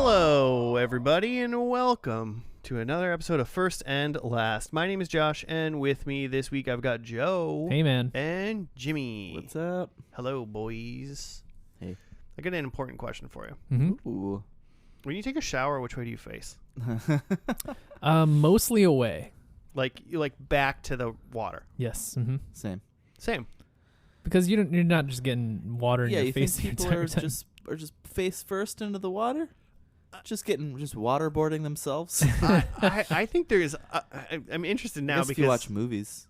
Hello, everybody, and welcome to another episode of First and Last. My name is Josh, and with me this week I've got Joe. Hey, man. And Jimmy. What's up? Hello, boys. Hey. I got an important question for you. Mm-hmm. Ooh. When you take a shower, which way do you face? Mostly away. Like back to the water. Yes. Mm-hmm. Same. Because you're not just getting water in your face. You think people are just face first into the water? Just waterboarding themselves? I think there's. I'm interested now because because if you watch movies.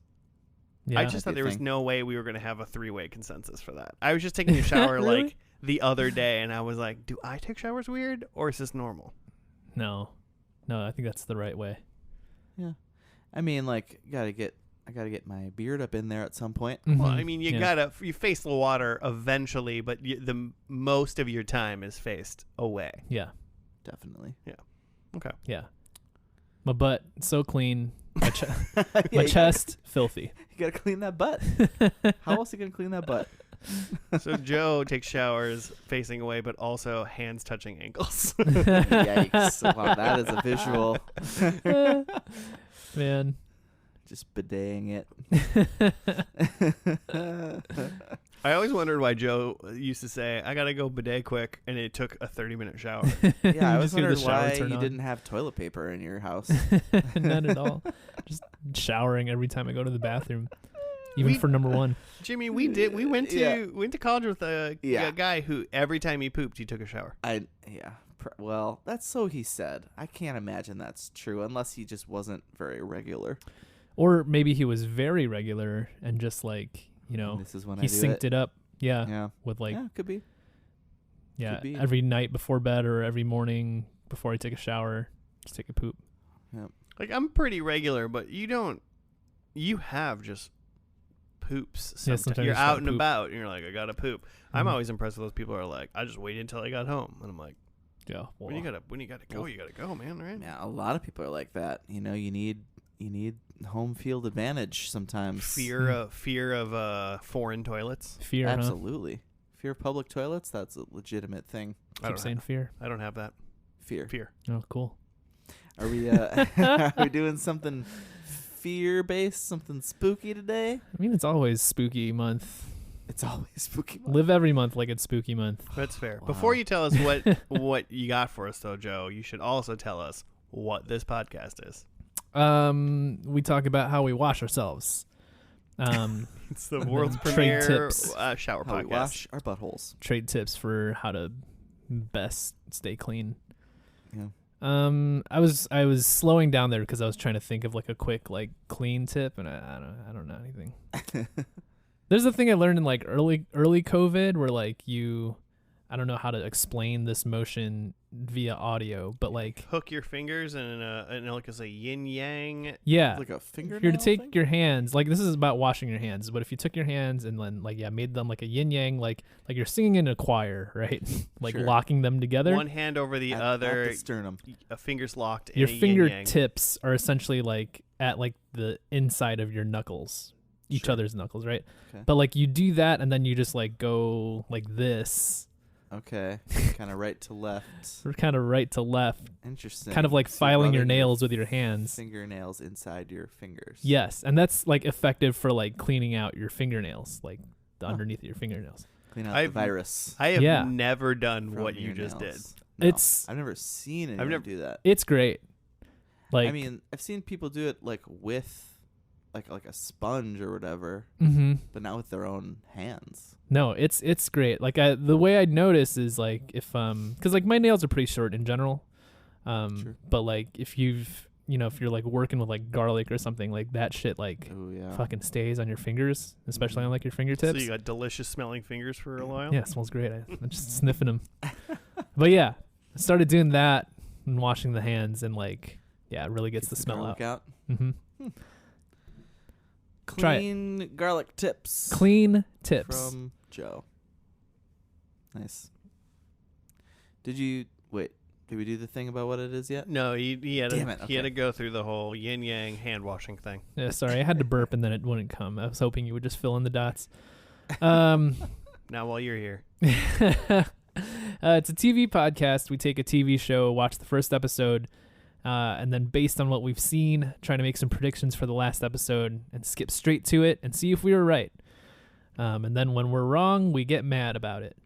Yeah. I just thought there was no way we were going to have a three-way consensus for that. I was just taking a shower Really? like the other day, and I was like, do I take showers weird, or is this normal? No, I think that's the right way. Yeah. I mean, like, I gotta get my beard up in there at some point. Mm-hmm. Well, I mean, you face the water eventually, but the most of your time is faced away. Yeah. Definitely. Yeah. Okay. Yeah. My butt so clean. My, Yeah, my chest filthy. You gotta clean that butt. How else are you gonna clean that butt? So Joe takes showers facing away, but also hands touching ankles. Yikes! Wow, that is a visual. Man. Just bideting it. I always wondered why Joe used to say, I gotta go bidet quick, and it took a 30-minute shower. Yeah, I You was just get the wondering shower why turned you on. didn't have toilet paper in your house. None at all. Just showering every time I go to the bathroom. Even for number one. Jimmy, we went to college with a guy who every time he pooped, he took a shower. Well, that's so he said. I can't imagine that's true unless he just wasn't very regular. Or maybe he was very regular and just like, This is when he synced it up. Yeah. Yeah. With like, Yeah, could be. yeah, could be. every night before bed or every morning before I take a shower, just take a poop. Yeah. Like, I'm pretty regular, but you have just poops. Yeah, sometimes you're you just out gotta and poop. about, and you're like, I gotta poop. I'm Mhm. always impressed with those people who are like, I just waited until I got home, and I'm like, Yeah. when you gotta go, you gotta go, man, right? Yeah, a lot of people are like that. You need home field advantage sometimes. Fear of foreign toilets. Fear, huh? Absolutely. Fear of public toilets, that's a legitimate thing. Keep saying fear. I don't have that. Fear. Oh, cool. Are we are we doing something fear-based, something spooky today? I mean, it's always spooky month. It's always spooky. Live every month like it's spooky month. That's fair. Wow. Before you tell us what you got for us, though, Joe, you should also tell us what this podcast is. We talk about how we wash ourselves. It's the world's Trade premier tips. shower How we podcast. wash our buttholes. Trade tips for how to best stay clean. Yeah. I was slowing down there because I was trying to think of like a quick like clean tip, and I don't know anything. There's a thing I learned in like early COVID where like I don't know how to explain this motion via audio, but like Hook your fingers in like it's a yin yang. yeah. Like a fingernail If you're to take thing? your hands, like this is about washing your hands, but if you took your hands and then like made them like a yin yang, like you're singing in a choir, right? Like Sure. locking them together. One hand over the At other, the sternum. fingers locked. In Your a yin-yang. fingertips are essentially like at like the inside of your knuckles, each Sure. other's knuckles, right? Okay. But like you do that and then you just like go like this, Okay. Kind of right to left. or kind of right to left, Interesting. kind of like So filing your rubbing nails with your hands. fingernails inside your fingers. Yes, and that's like effective for like cleaning out your fingernails, like the underneath of your fingernails. Clean out I've- the virus. I have Yeah. never done from what you your just did. nails. No, It's- I've never seen anyone never- do that. It's great. Like I mean, I've seen people do it like with like a sponge or whatever, but not with their own hands. No, it's great. Like the way I'd notice is like if because like my nails are pretty short in general, Sure. but like if if you're like working with like garlic or something, like that shit like Oh yeah. fucking stays on your fingers, especially on like your So fingertips. you got delicious smelling fingers for a while. Yeah, it smells great. I'm just sniffing them. But yeah, I started doing that and washing the hands, and like it really gets the smell out. Mm-hmm. Try it. Clean garlic tips. Clean tips. From Joe. Nice. Did you wait? Did we do the thing about what it is yet? No, he had Damn it, he had okay. to go through the whole yin yang hand washing thing. Yeah, sorry, I had to burp and then it wouldn't come. I was hoping you would just fill in the dots. Um, Now while you're here, It's a TV podcast. We take a TV show, watch the first episode, and then based on what we've seen, try to make some predictions for the last episode and skip straight to it and see if we were right. And then when we're wrong, we get mad about it.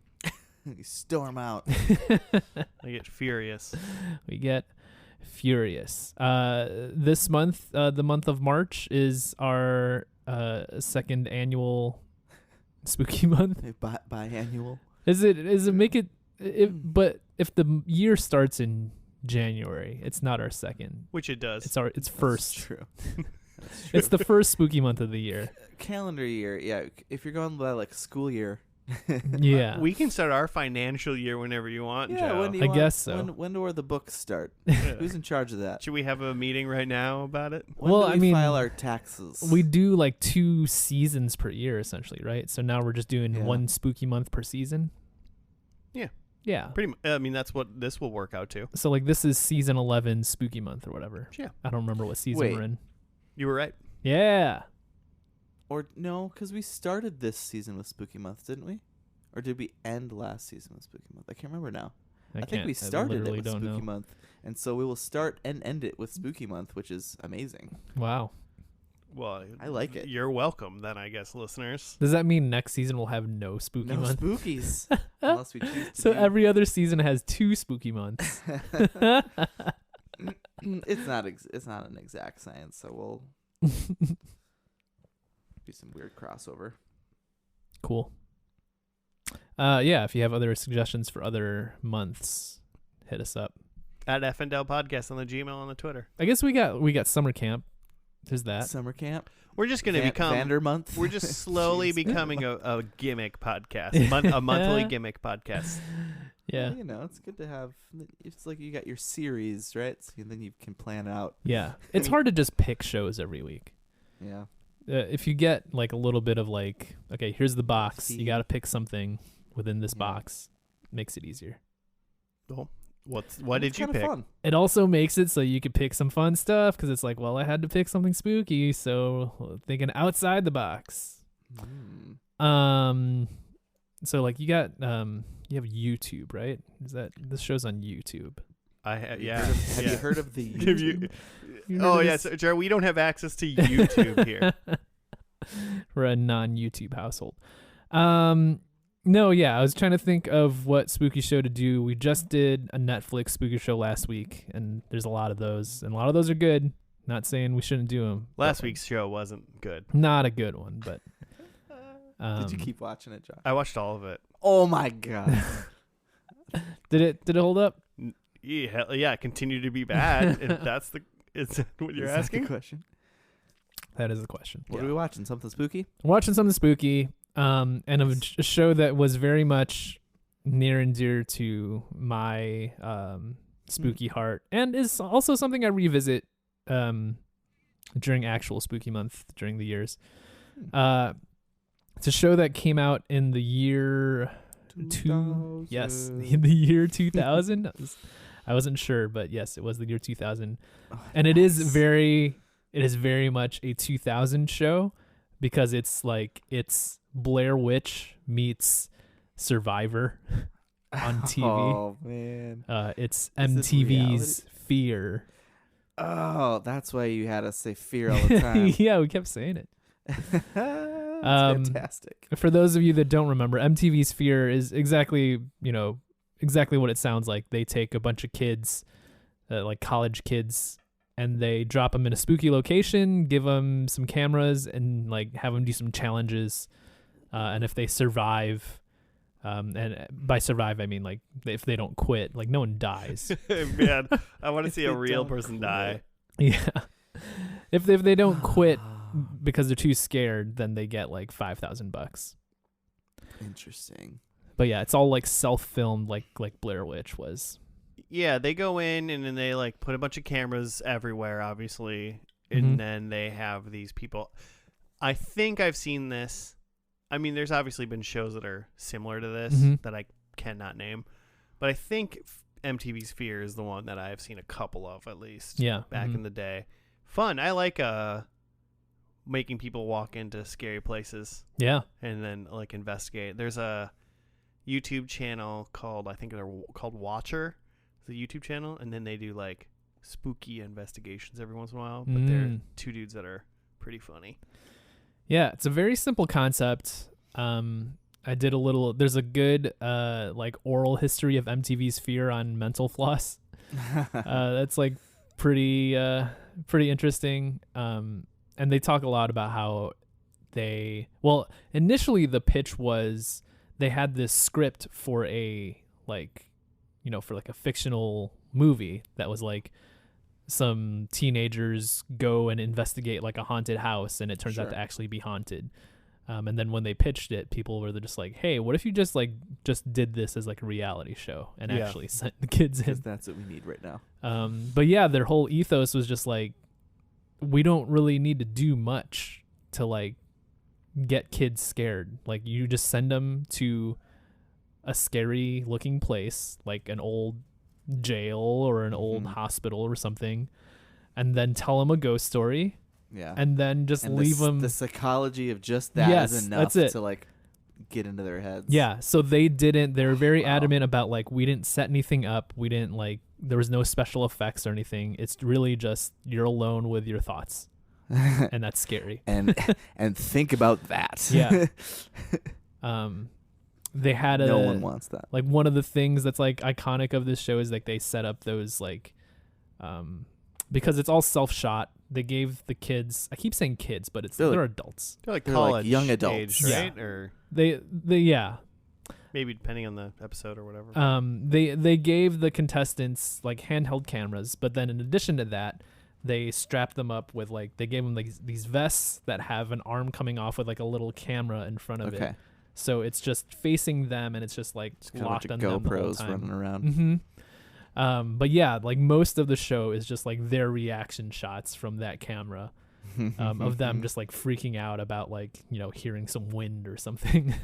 You storm out. I get furious. We get furious. This month, the month of March, is our second annual spooky month. Biannual. Is it make it? But if the year starts in January, it's not our second. Which it does. It's first. That's true. It's the first spooky month of the year. Calendar year. Yeah. If you're going by like school year. Yeah. We can start our financial year whenever you want, Yeah, Joe. when do you I want- guess so. When do the books start? Yeah. Who's in charge of that? Should we have a meeting right now about it? When Well, do we I mean, file our taxes? We do like 2 seasons per year, essentially, right? So now we're just doing Yeah. one spooky month per season. Yeah. Yeah. Pretty much. I mean, that's what this will work out to. So like this is season 11 spooky month or whatever. Yeah. I don't remember what season Wait. we're in. You were right. Yeah. Or no, because we started this season with Spooky Month, didn't we? Or did we end last season with Spooky Month? I can't remember now. I think we started it literally with don't Spooky know. Month, and so we will start and end it with Spooky Month, which is amazing. Wow. Well, I like it. You're welcome, then, I guess, listeners. Does that mean next season we'll have no spooky No month? spookies, unless we choose to. So do- every other season has 2 spooky months. it's not an exact science, so we'll do some weird crossover. Cool. Yeah, if you have other suggestions for other months, hit us up. At FNDL Podcast on the Gmail and the Twitter. I guess we got summer camp. There's that. Summer camp. We're just going to become... Vander month. We're just slowly Jeez. becoming a gimmick podcast. A monthly gimmick podcast. Yeah. Well, you know, it's good to have. It's like you got your series, right? So then you can plan out. Yeah. It's hard to just pick shows every week. Yeah. If you get like a little bit of like, okay, here's the box. You Feed. got to pick something within this Yeah. box. Makes it easier. Well, what did you Kinda pick? Fun. It also makes it so you could pick some fun stuff because it's like, well, I had to pick something spooky, so thinking outside the box. So like you have YouTube, right? Is that this show's on YouTube? Have Yeah. you heard of the Have you- YouTube? Oh, yes. Yeah, so, Jared, we don't have access to YouTube here. We're a non-YouTube household. No, yeah, I was trying to think of what spooky show to do. We just did a Netflix spooky show last week, and there's a lot of those, and a lot of those are good. Not saying we shouldn't do them. Last week's show wasn't good. Not a good one, but Did you keep watching it, Josh? I watched all of it. Oh my god! did it hold up? Yeah, it continued to be bad. If that's is what you're Is that the asking? question? That is the question. What are we watching? Something spooky? Watching something spooky, and a show that was very much near and dear to my spooky heart, and is also something I revisit during actual spooky month during the years. It's a show that came out in the year in the year 2000. I wasn't sure, but yes, it was the year 2000, and it is very much a 2000 show because it's Blair Witch meets Survivor on TV. Oh man! It's Is this MTV's Fear. Oh, that's why you had us say fear all the time. Yeah, we kept saying it. That's fantastic. For those of you that don't remember, MTV's Fear is exactly what it sounds like. They take a bunch of kids, like college kids, and they drop them in a spooky location, give them some cameras, and like have them do some challenges. And if they survive, and by survive I mean like if they don't quit, like no one dies. Man, I want to see a they real don't person quit. die. Yeah. If they don't quit because they're too scared, then they get like $5,000. Interesting. But yeah, it's all like self-filmed, like Blair Witch was. Yeah, they go in and then they like put a bunch of cameras everywhere, obviously, and Mhm. then they have these people. I think I've seen this. I mean, there's obviously been shows that are similar to this Mhm. that I cannot name, but I think MTV's Fear is the one that I've seen a couple of at least. Yeah. Back in the day. Fun. I like making people walk into scary places Yeah. and then like investigate. There's a YouTube channel called, I think they're called Watcher. It's a YouTube channel, and then they do like spooky investigations every once in a while. But they're two dudes that are pretty funny. Yeah, it's a very simple concept. I did a little. There's a good like oral history of MTV's fear on mental floss. That's like pretty interesting. And they talk a lot about how initially the pitch was they had this script for a fictional movie that was like some teenagers go and investigate like a haunted house, and it turns out to actually be haunted. And then when they pitched it, people were just like, hey, what if you just did this as like a reality show and actually sent the kids in? Because that's what we need right now. But yeah, their whole ethos was just like, we don't really need to do much to like get kids scared. Like, you just send them to a scary looking place, like an old jail or an old hospital or something, and then tell them a ghost story. Yeah. And then just leave them. The psychology of just that is enough to like get into their heads. Yeah. So they were very adamant about like, we didn't set anything up. We didn't like, there was no special effects or anything. It's really just you're alone with your thoughts. And that's scary. and think about that. Yeah. They had no one wants that. Like, one of the things that's like iconic of this show is like they set up those like because it's all self-shot. They gave the kids, I keep saying kids, but they're adults. They're like They're college like young adults, age, right? Yeah. Or they maybe depending on the episode or whatever. They gave the contestants like handheld cameras, but then in addition to that, they strapped them up with like, they gave them like these vests that have an arm coming off with like a little camera in front of it. So it's just facing them, and it's just like locked on them the whole time. running around. Mm-hmm. But yeah, like most of the show is just like their reaction shots from that camera of them just like freaking out about like, hearing some wind or something.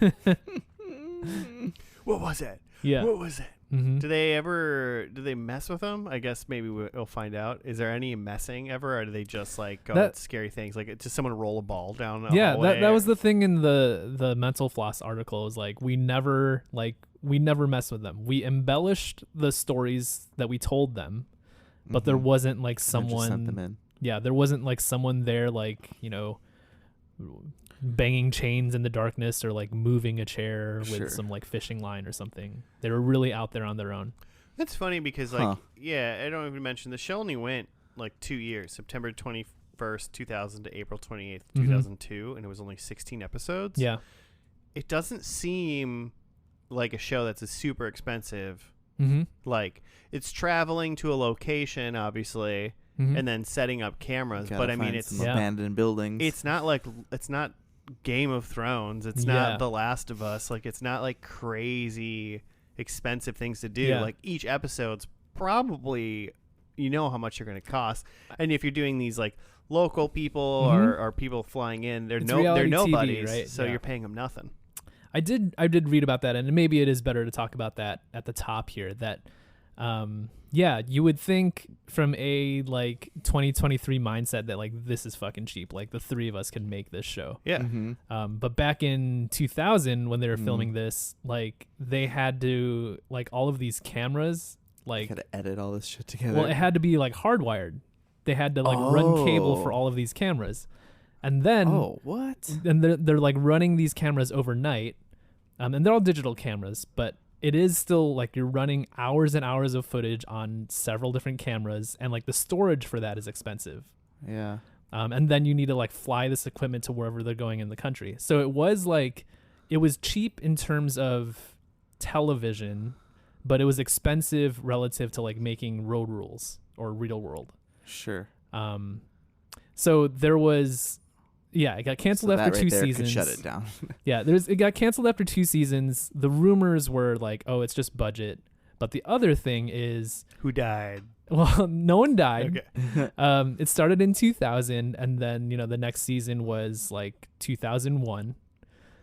What was it? Yeah. What was it? Mm-hmm. Do they mess with them? I guess maybe we'll find out. Is there any messing ever, or do they just like go at scary things? Like, just someone roll a ball down a hallway? that was the thing in the Mental Floss article, is like, we never mess with them. We embellished the stories that we told them, but there wasn't like someone sent them in. Yeah, there wasn't like someone there like, banging chains in the darkness or like moving a chair with some like fishing line or something. They were really out there on their own. That's funny because I don't even mention the show only went like 2 years, September 21st, 2000 to April 28th, 2002, and it was only 16 episodes. Yeah. It doesn't seem like a show that's super expensive. Like, it's traveling to a location, obviously, and then setting up cameras. But I mean, it's abandoned buildings. It's not Game of Thrones. It's not The Last of Us. Like, it's not like crazy expensive things to do. Yeah. Like, each episode's probably, how much they're going to cost. And if you're doing these like local people or people flying in, they're nobodies, right? So you're paying them nothing. I did read about that, and maybe it is better to talk about that at the top here. That, you would think from a like 2023 mindset that like, this is fucking cheap. Like, the three of us can make this show. Yeah. But back in 2000, when they were filming this, like, they had to like all of these cameras, like, had to edit all this shit together. Well, it had to be like hardwired. They had to like run cable for all of these cameras, and then and they're like running these cameras overnight. And they're all digital cameras, but it is still like you're running hours and hours of footage on several different cameras, and like the storage for that is expensive. Yeah. And then you need to like fly this equipment to wherever they're going in the country. So it was cheap in terms of television, but it was expensive relative to like making Road Rules or Real World. Sure. So there was. Yeah, it got canceled after 2 seasons. Could shut it down. It got canceled after 2 seasons. The rumors were like, oh, it's just budget. But the other thing is, who died? Well, no one died. Okay. It started in 2000, and then the next season was like 2001.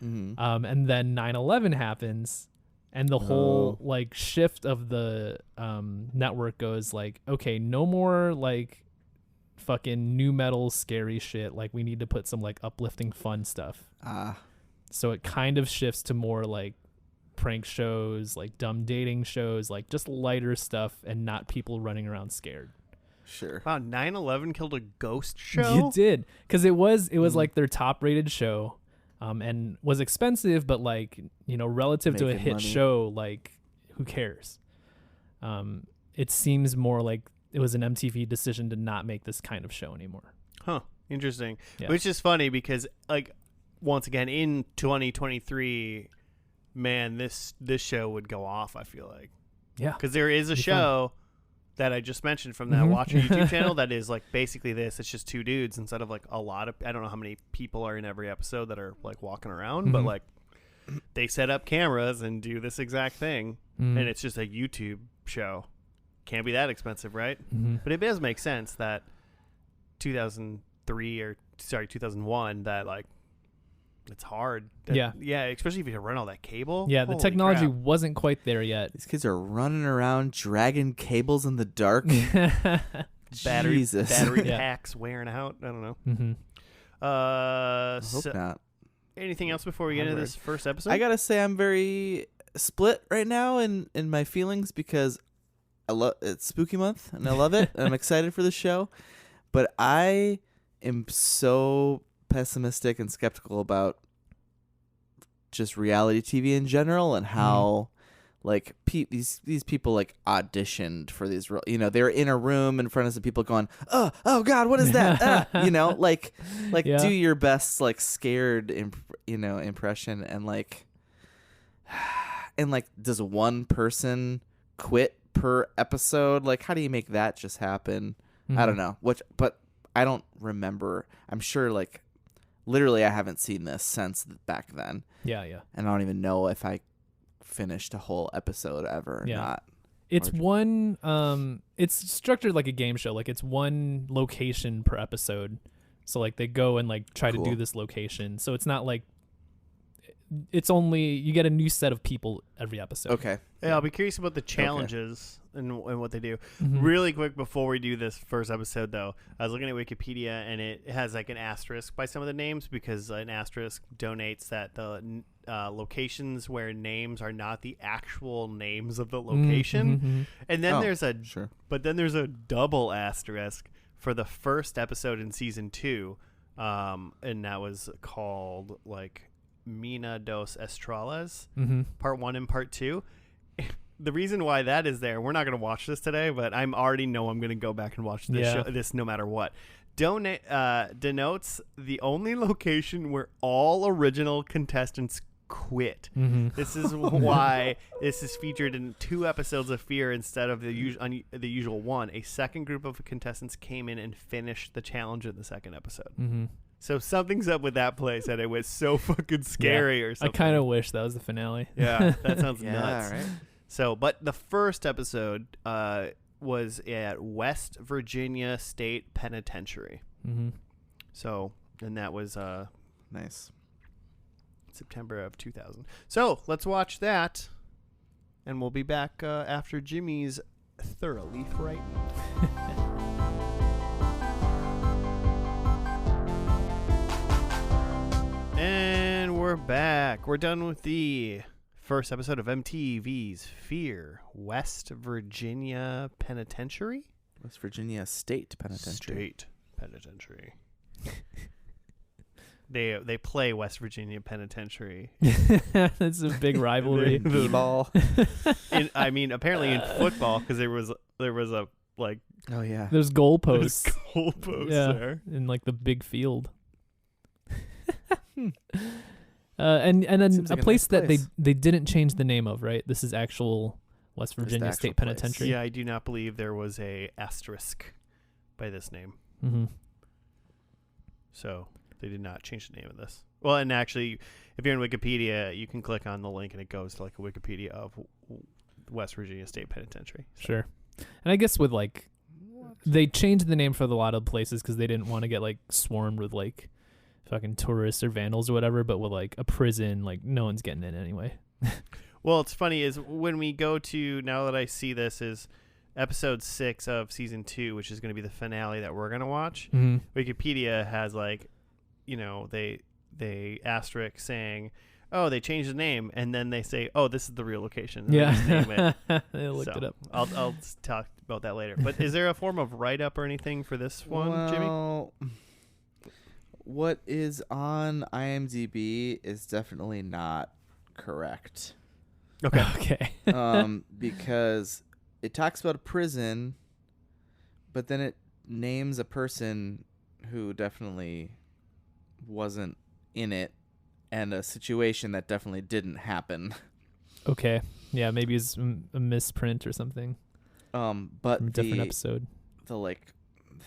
And then 9/11 happens, and the whole like shift of the network goes like, okay, no more like fucking new metal scary shit. Like, we need to put some like uplifting fun stuff. So it kind of shifts to more like prank shows, like dumb dating shows, like just lighter stuff and not people running around scared. Sure. Wow, 9/11 killed a ghost show? It did, because it was like their top rated show, and was expensive, but like, you know, relative to a hit show, like who cares? It seems more like it was an MTV decision to not make this kind of show anymore. Huh. Interesting. Yeah. Which is funny because, like, once again, in 2023, man, this show would go off, I feel like. Yeah. Because there is a show that I just mentioned from that Watch YouTube channel that is, like, basically this. It's just two dudes instead of, like, a lot of... I don't know how many people are in every episode that are, like, walking around, but, like, they set up cameras and do this exact thing, and it's just a YouTube show. Can't be that expensive, right? But it does make sense that 2001, that, like, it's hard. Yeah, especially if you run all that cable. Yeah, the technology wasn't quite there yet. These kids are running around dragging cables in the dark. battery packs wearing out. I don't know. I hope not. Anything else before we get into this first episode? I gotta say I'm very split right now in my feelings, because it's spooky month and I love it and I'm excited for the show, but I am so pessimistic and skeptical about just reality TV in general, and how like these people like auditioned for these you know, they were in a room in front of some people going, oh god, what is that? You know, like do your best like scared impression, and like does one person quit per episode? Like, how do you make that just happen? I don't know. But I don't remember. I'm sure, like, literally I haven't seen this since back then. Yeah. And I don't even know if I finished a whole episode ever or not. It's it's structured like a game show. Like, it's one location per episode. So, like, they go and, like, try to do this location. So it's not like it's only you get a new set of people every episode. Okay. Yeah, I'll be curious about the challenges and what they do. Really quick before we do this first episode, though, I was looking at Wikipedia, and it has like an asterisk by some of the names, because an asterisk donates that the locations where names are not the actual names of the location. And then there's a double asterisk for the first episode in season 2, and that was called like Mina dos Estrellas, part 1 and part 2. The reason why that is there, we're not going to watch this today, but I'm already know I'm going to go back and watch this no matter what. Denotes the only location where all original contestants quit. This is why this is featured in 2 episodes of Fear instead of the usual one. A second group of contestants came in and finished the challenge in the second episode. So something's up with that place, and it was so fucking scary or something. I kind of wish that was the finale. Yeah, that sounds nuts. Right? So, but the first episode was at West Virginia State Penitentiary. So, and that was nice. September of 2000. So let's watch that, and we'll be back after Jimmy's thoroughly frightened. And we're back. We're done with the first episode of MTV's Fear, West Virginia Penitentiary. West Virginia State Penitentiary. They play West Virginia Penitentiary. That's a big rivalry. B-ball. I mean, apparently in football, because there was a like. Oh yeah. There's goalposts. There in like the big field. And then a place that they didn't change the name of, right? This is actual West Virginia State Penitentiary. Yeah, I do not believe there was a asterisk by this name. So they did not change the name of this. Well, and actually, if you're in Wikipedia, you can click on the link and it goes to like a Wikipedia of West Virginia State Penitentiary. So. Sure. And I guess with like, they changed the name for a lot of places because they didn't want to get like swarmed with like fucking tourists or vandals or whatever, but with like a prison, like no one's getting in anyway. Well, it's funny is when we go to, now that I see this, is episode 6 of season 2, which is going to be the finale that we're going to watch. Wikipedia has like, you know, they asterisk saying oh, they changed the name, and then they say, oh, this is the real location. And Yeah. they just name it. They looked it up. I'll talk about that later. But is there a form of write-up or anything for this one, Jimmy? What is on IMDb is definitely not correct. Okay. Because it talks about a prison, but then it names a person who definitely wasn't in it, and a situation that definitely didn't happen. Okay. Yeah, maybe it's a misprint or something. But from a different episode. The like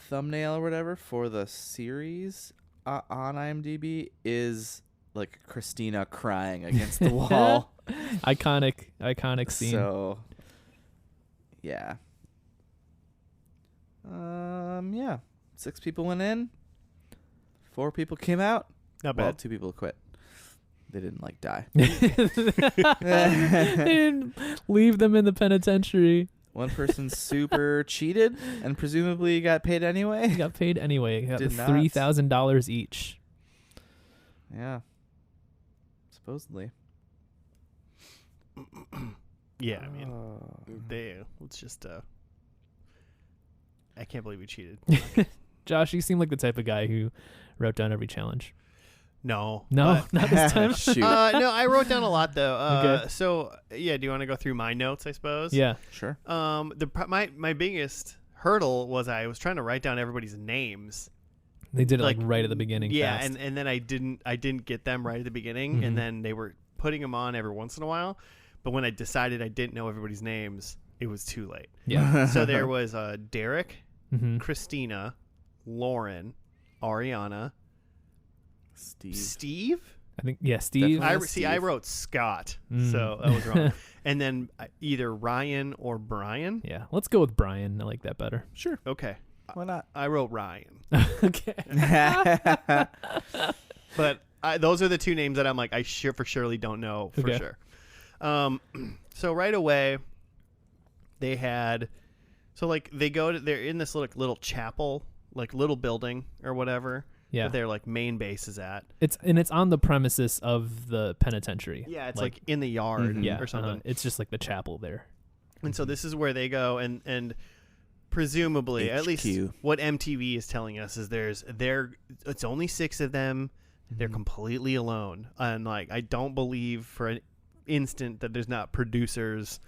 thumbnail or whatever for the series on IMDb is like Christina crying against the wall. Iconic scene. So, yeah. Yeah. 6 people went in. 4 people came out. Not Well, bad. 2 people quit. They didn't like die. They didn't leave them in the penitentiary. One person super cheated and presumably got paid anyway. He got paid anyway. He got Did not. $3,000 each. Yeah. Supposedly. Yeah, I mean, it's just, I can't believe we cheated. Josh, you seem like the type of guy who wrote down every challenge. No. No, not this time. Shoot. No, I wrote down a lot, though. Okay. So, yeah, do you want to go through my notes, I suppose? Yeah. Sure. My biggest hurdle was I was trying to write down everybody's names. They did it like right at the beginning. Yeah, fast. and then I didn't get them right at the beginning, and then they were putting them on every once in a while. But when I decided I didn't know everybody's names, it was too late. Yeah. So there was Derek, Mm-hmm. Christina, Lauren, Ariana, Steve. I think Steve. I wrote Scott, so that was wrong. And then either Ryan or Brian. Yeah, let's go with Brian. I like that better. Sure. Okay. Why not? I wrote Ryan. Okay. But those are the 2 names that I'm like, I surely don't know for Okay. sure. So right away, they had, they're in this little chapel, like little building or whatever. Yeah. That their like main base is at. It's on the premises of the penitentiary. Yeah, it's like in the yard or something. It's just like the chapel there. And so this is where they go, and presumably, at least what MTV is telling us is it's only 6 of them. They're completely alone, and like I don't believe for an instant that there's not producers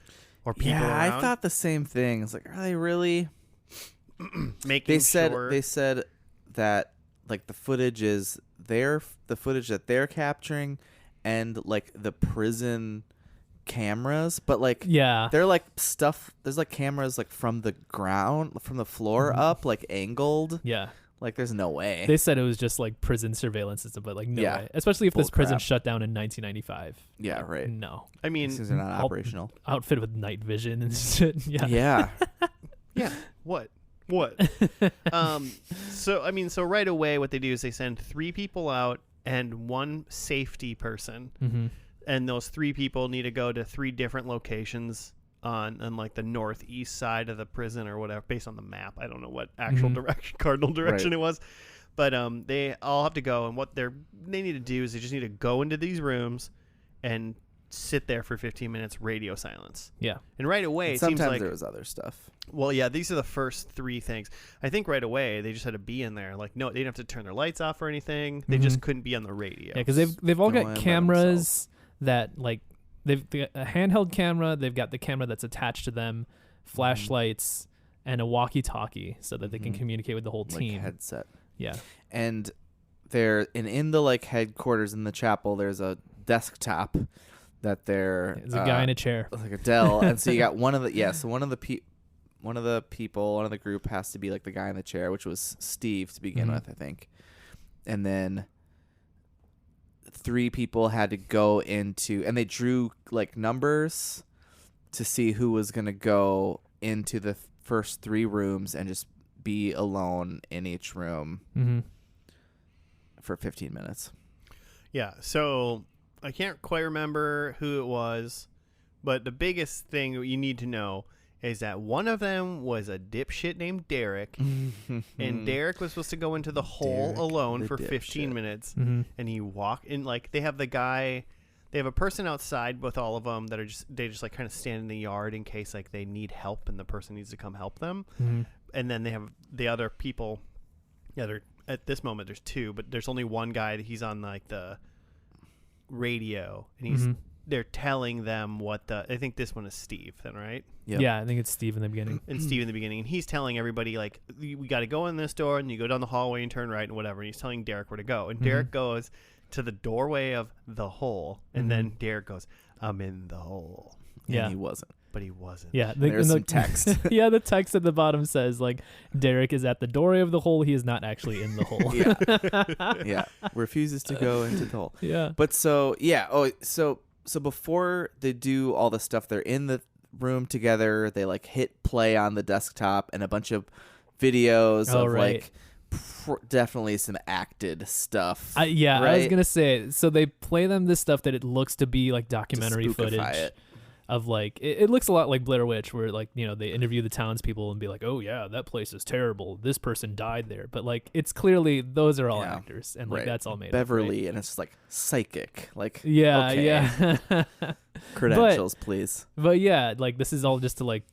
or people around. I thought the same thing. It's like, are they really making sure? They said that like the footage is the footage that they're capturing, and like the prison cameras, but like they're like stuff. There's like cameras like from the ground, from the floor up, like angled. Yeah. Like there's no way. They said it was just like prison surveillance system, but like no way. Especially if this prison shut down in 1995. Yeah, like, right. No. I mean, these are not operational. Outfitted with night vision and shit. Yeah. Yeah. Yeah. What? So right away, what they do is they send 3 people out and 1 safety person, and those 3 people need to go to 3 different locations on like the northeast side of the prison or whatever, based on the map. I don't know what actual cardinal direction it was, but they all have to go, and what they need to do is they just need to go into these rooms and sit there for 15 minutes, radio silence. Yeah. And right away, it sometimes seems like there was other stuff. Well, yeah, these are the first 3 things. I think right away they just had to be in there. Like, no, they didn't have to turn their lights off or anything. They just couldn't be on the radio. Yeah, because they've all got by cameras that like they've got a handheld camera. They've got the camera that's attached to them, flashlights, and a walkie-talkie so that they can communicate with the whole team. Like headset. Yeah. And in the like headquarters in the chapel, there's a desktop that there's a guy in a chair, like a Dell, and so you got one of the group has to be like the guy in the chair, which was Steve to begin with, I think, and then 3 people had to go into, and they drew like numbers to see who was gonna go into the first 3 rooms and just be alone in each room for 15 minutes. Yeah, so I can't quite remember who it was, but the biggest thing you need to know is that one of them was a dipshit named Derek, and Derek was supposed to go into the hole alone for 15 minutes, and he walked in. Like, they have the guy they have a person outside with all of them that are they just like kind of stand in the yard in case like they need help and the person needs to come help them. Mm-hmm. And then they have the other people. Yeah, at this moment there's two, but there's only one guy that he's on like the radio, and they're telling them what I think this one is Steve then, right? Yep. Yeah, I think it's Steve in the beginning. And Steve in the beginning, and he's telling everybody like, we got to go in this door, and you go down the hallway and turn right and whatever. And he's telling Derek where to go, and Derek goes to the doorway of the hole, and then Derek goes, "I'm in the hole." And he wasn't. But he wasn't. Yeah, there's some text. Yeah, the text at the bottom says like, Derek is at the doorway of the hole. He is not actually in the hole. Yeah, refuses to go into the hole. Yeah. But so so before they do all the stuff, they're in the room together. They like hit play on the desktop and a bunch of videos of like definitely some acted stuff. Yeah, right? I was gonna say. So they play them this stuff that it looks to be like documentary footage. Of like it looks a lot like Blair Witch, where like, you know, they interview the townspeople and be like, oh yeah, that place is terrible, this person died there, but like it's clearly those are all actors, and like that's all made Beverly up, right? And it's like psychic, like yeah. credentials, please. But yeah, like this is all just to like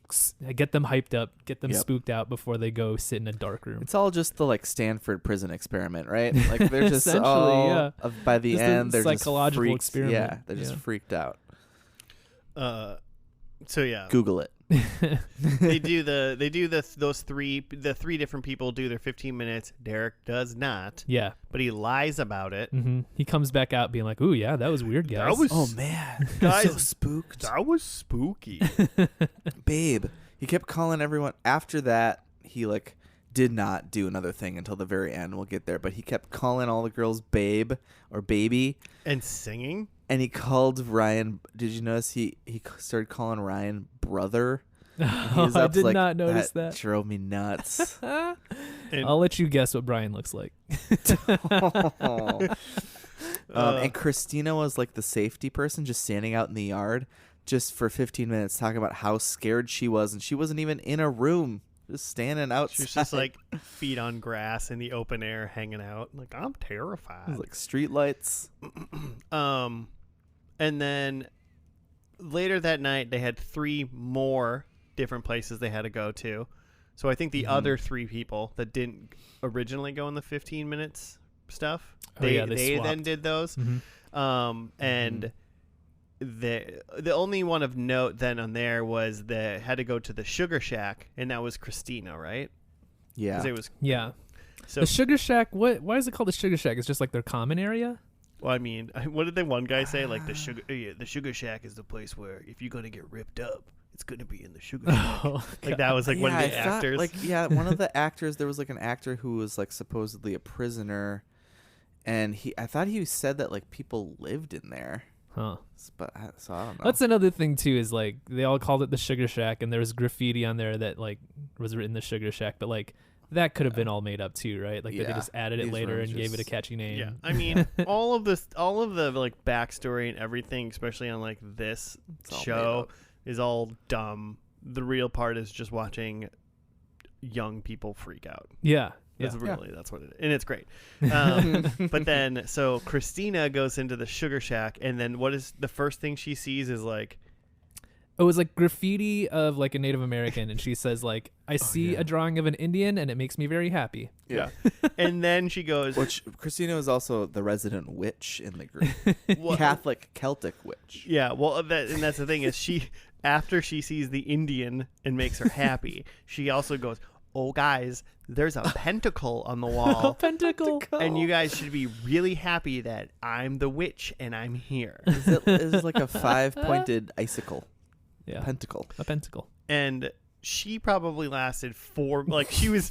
get them hyped up, get them spooked out before they go sit in a dark room. It's all just the like Stanford prison experiment, right? Like they're just all by the just end they're psychological just experiment. Yeah, they're just freaked out. So yeah, Google it. those three different people do their 15 minutes. Derek does not. Yeah, but he lies about it. He comes back out being like, "Ooh, yeah, that was weird, guys. Oh man, guys, so spooked. That was spooky, babe." He kept calling everyone. After that, he like did not do another thing until the very end. We'll get there, but he kept calling all the girls babe or baby and singing. And he called Ryan. Did you notice he started calling Ryan brother? I did not notice that. Drove me nuts. I'll let you guess what Brian looks like. And Christina was like the safety person, just standing out in the yard, just for 15 minutes, talking about how scared she was, and she wasn't even in a room, just standing outside. She was just like feet on grass in the open air, hanging out. Like, I'm terrified. It was like street lights. And then later that night, they had 3 more different places they had to go to. So I think the other 3 people that didn't originally go in the 15 minutes stuff, they then did those. And the only one of note then on there was they had to go to the Sugar Shack, and that was Christina, right? Yeah. So the Sugar Shack. Why is it called the Sugar Shack? It's just like their common area. Well, I mean, what did the one guy say? Like the Sugar Shack is the place where if you're gonna get ripped up, it's gonna be in the Sugar Shack. Like that was like one of the actors. One of the actors. There was like an actor who was like supposedly a prisoner, and I thought he said that like people lived in there. Huh. But so I don't know. That's another thing too. Is like they all called it the Sugar Shack, and there was graffiti on there that like was written the Sugar Shack, but like. That could have been all made up too, right? Like they just added it later and gave it a catchy name. Yeah, I mean, all of the like backstory and everything, especially on like this show, is all dumb. The real part is just watching young people freak out. Yeah, that's what it is, and it's great. But then, so Christina goes into the Sugar Shack, and then what is the first thing she sees is like. It was like graffiti of like a Native American, and she says like, I see a drawing of an Indian and it makes me very happy. Yeah. And then she goes, which Christina was also the resident witch in the group. Catholic Celtic witch. Yeah, well and that's the thing is she after she sees the Indian and makes her happy, she also goes, "Oh guys, there's a pentacle on the wall." A pentacle. And you guys should be really happy that I'm the witch and I'm here. Is like a 5-pointed icicle. Yeah. A pentacle. And she probably lasted 4 like she was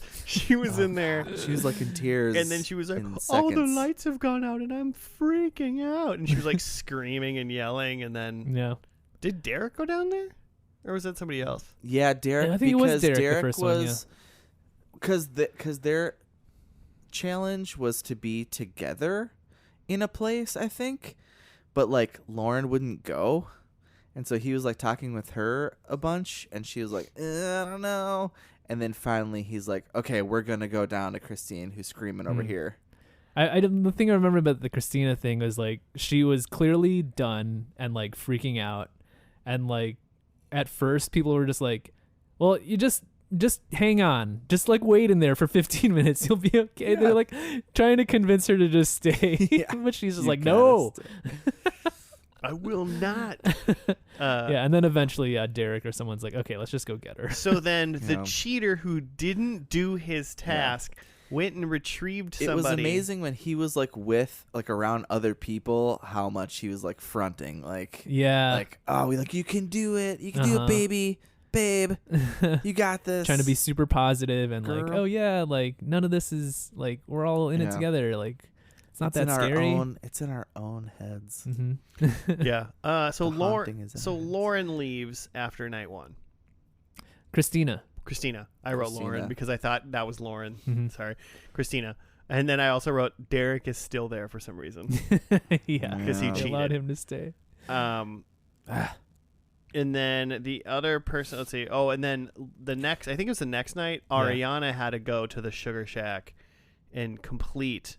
in there. She was like in tears. And then she was like, "Oh, the lights have gone out and I'm freaking out." And she was like screaming and yelling, and then did Derek go down there? Or was that somebody else? Yeah, Derek. I think it was Derek the first was because their challenge was to be together in a place, I think. But like Lauren wouldn't go. And so he was like talking with her a bunch, and she was like, I don't know. And then finally he's like, okay, we're going to go down to Christine, who's screaming over here. The thing I remember about the Christina thing was like she was clearly done and like freaking out, and like at first people were just like, well, you just hang on, just like wait in there for 15 minutes, you'll be okay. Yeah. They're like trying to convince her to just stay, but she's just like, no. I will not. Yeah, and then eventually Derek or someone's like, okay, let's just go get her. So then the cheater who didn't do his task went and retrieved somebody. It was amazing when he was like around other people, how much he was like fronting, like you can do it, you can do it, babe, you got this. Trying to be super positive and like, oh yeah, like none of this is like we're all in it together, like it's not that scary. It's in our own heads. Mm-hmm. Yeah. So Lauren leaves after night one. Christina. I wrote Lauren because I thought that was Lauren. Mm-hmm. Sorry, Christina. And then I also wrote Derek is still there for some reason. Yeah, because he cheated. Allowed him to stay. And then the other person, let's see. Oh, and then I think it was the next night, Ariana had to go to the Sugar Shack and complete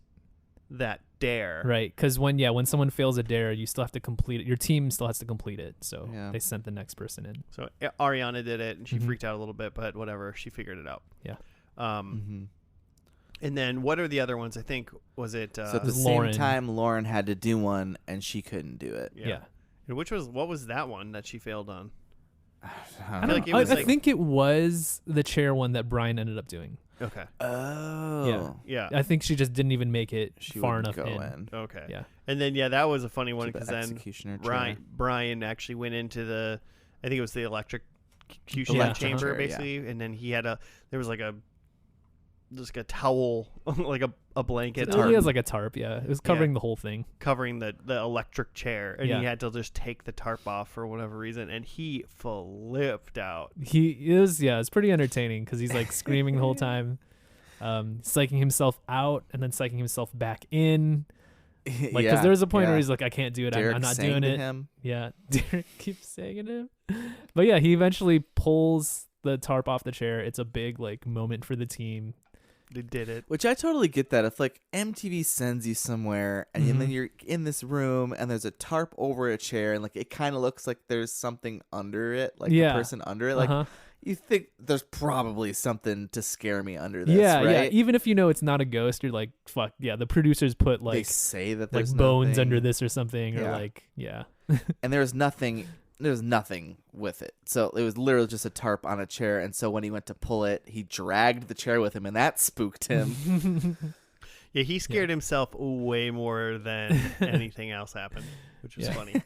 that dare. Right, because when someone fails a dare, you still have to complete it. Your team still has to complete it. So they sent the next person in. So Ariana did it, and she freaked out a little bit, but whatever, she figured it out. Yeah. And then what are the other ones? I think was it? So at the same time, Lauren had to do one, and she couldn't do it. Yeah. And what was that one that she failed on? I think it was the chair one that Brian ended up doing. Okay. Oh. Yeah. I think she just didn't even make it far enough in. Okay. Yeah. And then that was a funny one because then executioner Brian actually went into I think it was the electrocution chamber basically, and then there was like a towel, like a blanket. It really has like a tarp, It was covering the whole thing. Covering the electric chair. And he had to just take the tarp off for whatever reason. And he flipped out. It's pretty entertaining because he's like screaming the whole time, psyching himself out and then psyching himself back in. Like, because there's a point where he's like, I can't do it. I'm not doing it. Him. Yeah. Derek keeps saying it to him. But yeah, he eventually pulls the tarp off the chair. It's a big like moment for the team. They did it. Which I totally get that. If like MTV sends you somewhere and then you're in this room and there's a tarp over a chair and like it kind of looks like there's something under it, like the person under it, like you think there's probably something to scare me under this, right? Yeah. Even if you know it's not a ghost, you're like, fuck, yeah, the producers put like, they say that there's like bones under this or something, or like, and there's nothing with it. So it was literally just a tarp on a chair. And so when he went to pull it, he dragged the chair with him, and that spooked him. Yeah, he scared himself way more than anything else happened, which was funny.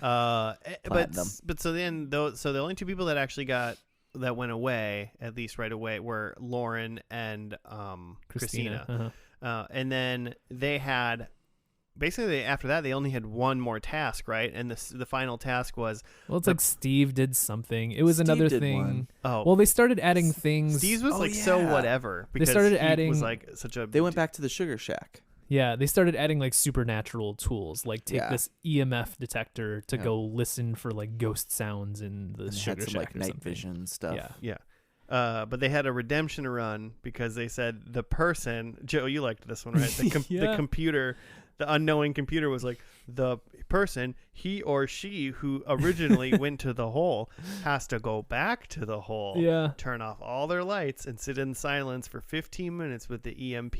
But so the only two people that actually that went away, at least right away, were Lauren and Christina. And then they had. Basically, after that, they only had one more task, right? And the final task was... Well, it's like Steve did something. It was Steve another did thing. One. Oh. Well, they started adding things... Steve's was so whatever. Because they started adding... was like such a... They went back to the Sugar Shack. Yeah, they started adding like supernatural tools. Like take this EMF detector to go listen for like ghost sounds in the Sugar Shack like or night something. vision stuff. Yeah. But they had a redemption run because they said the person... Joe, you liked this one, right? The computer... The unknowing computer was like, the person, he or she who originally went to the hole has to go back to the hole, turn off all their lights, and sit in silence for 15 minutes with the EMP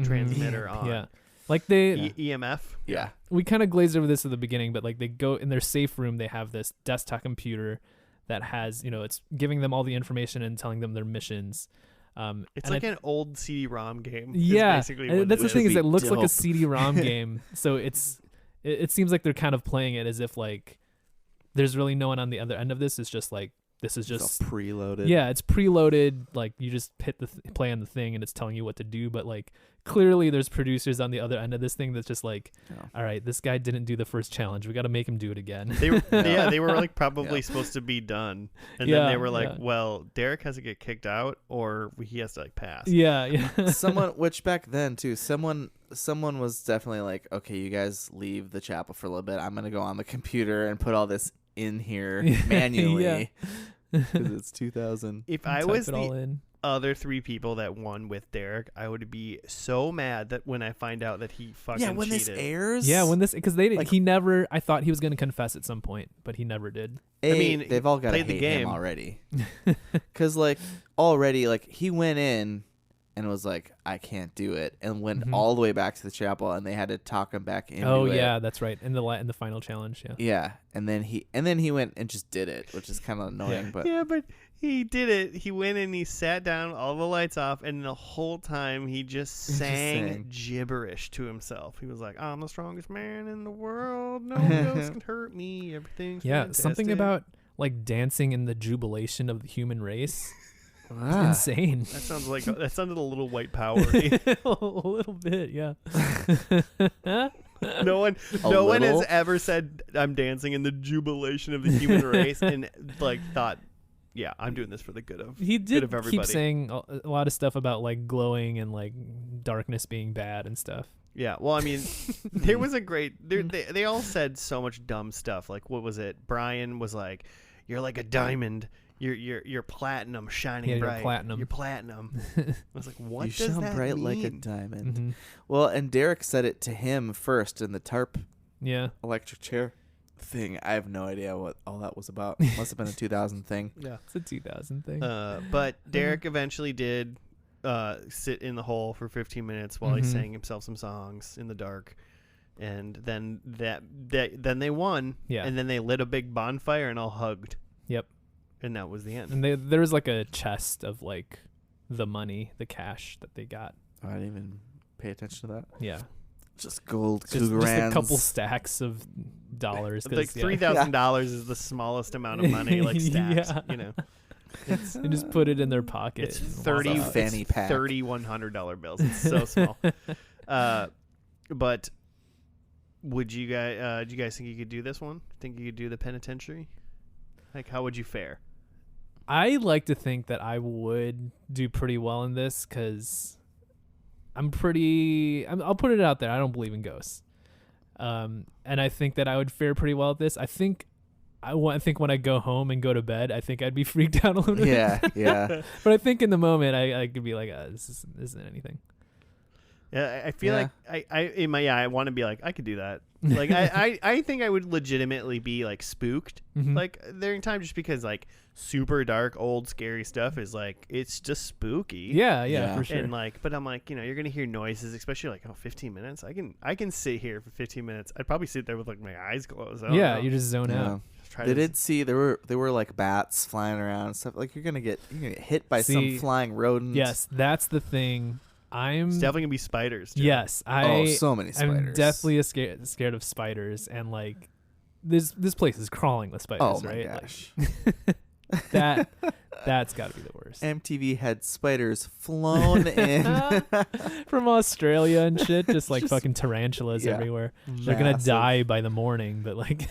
transmitter on. Yeah, like they EMF. Yeah, we kind of glazed over this at the beginning, but like they go in their safe room, they have this desktop computer that has, it's giving them all the information and telling them their missions. It's like an old CD-ROM game. Yeah, basically that's the thing is it looks like a CD-ROM game. So it seems like they're kind of playing it as if like there's really no one on the other end of this. It's just like this is just all preloaded. Yeah, it's preloaded. Like you just hit the play on the thing and it's telling you what to do. But like clearly there's producers on the other end of this thing that's just like, all right, this guy didn't do the first challenge. We got to make him do it again. They were like probably supposed to be done, and then they were like, well, Derek has to get kicked out or he has to like pass. Yeah. Which back then too, someone was definitely like, okay, you guys leave the chapel for a little bit. I'm gonna go on the computer and put all this in here manually because it's 2000. If I was other 3 people that won with Derek, I would be so mad that when I find out that he fucking when cheated. this airs. Yeah, when this because they Like- he never. I thought he was going to confess at some point, but he never did. I mean, they've all got to played the hate game him already. Because like already, like he went in and was like, I can't do it, and went all the way back to the chapel, and they had to talk him back into it. Oh yeah, that's right. In the final challenge, yeah. Yeah, and then he went and just did it, which is kind of annoying. But but he did it. He went and he sat down, all the lights off, and the whole time he just sang gibberish to himself. He was like, I'm the strongest man in the world. No one else can hurt me. Everything's fantastic. Something about like dancing in the jubilation of the human race. Ah. Insane. That sounded a little white power-y. A little bit, yeah. No one has ever said I'm dancing in the jubilation of the human race and like thought, yeah, I'm doing this for the good of everybody. Keep saying a lot of stuff about like glowing and like darkness being bad and stuff. Yeah, well, I mean, there was a great. They all said so much dumb stuff. Like, what was it? Brian was like, "You're like a diamond. You're platinum, shining bright. You're platinum." I was like, "What you does shine that bright mean?" like a diamond. Mm-hmm. Well, and Derek said it to him first in the tarp electric chair thing. I have no idea what all that was about. Must have been a 2000 thing. Yeah, it's a 2000 thing. But Derek eventually did sit in the hole for 15 minutes while he sang himself some songs in the dark. And then then they won. Yeah. And then they lit a big bonfire and all hugged. Yep. And that was the end. And there was like a chest of like the money, the cash that they got. I didn't even pay attention to that. Yeah. Just gold just Cougarans. a couple stacks of dollars. Like $3,000 is the smallest amount of money, like stacks. Yeah. You know, they just put it in their pocket. It's $3,100 bills. It's so small. But would you guys? Do you guys think you could do this one? Think you could do the penitentiary? Like, how would you fare? I like to think that I would do pretty well in this because I'll put it out there. I don't believe in ghosts. And I think that I would fare pretty well at this. I think when I go home and go to bed, I think I'd be freaked out a little bit. Yeah. But I think in the moment, I could be like, this isn't anything. Yeah, I feel like I want to be like, I could do that. Like, I think I would legitimately be like spooked, like during time, just because like super dark, old, scary stuff is like, it's just spooky. Yeah, for sure. And like, but I'm like, you're gonna hear noises, especially like 15 minutes. I can sit here for 15 minutes. I'd probably sit there with like my eyes closed. You just zone out. They did see there were like bats flying around and stuff. Like you're gonna get hit by some flying rodent. Yes, that's the thing. It's definitely gonna be spiders. Joe. Yes, so many spiders. I'm definitely scared of spiders, and like this place is crawling with spiders. My right? gosh. Like, that's got to be the worst. MTV had spiders flown in from Australia and shit, just like fucking tarantulas everywhere. Massive. They're gonna die by the morning, but like,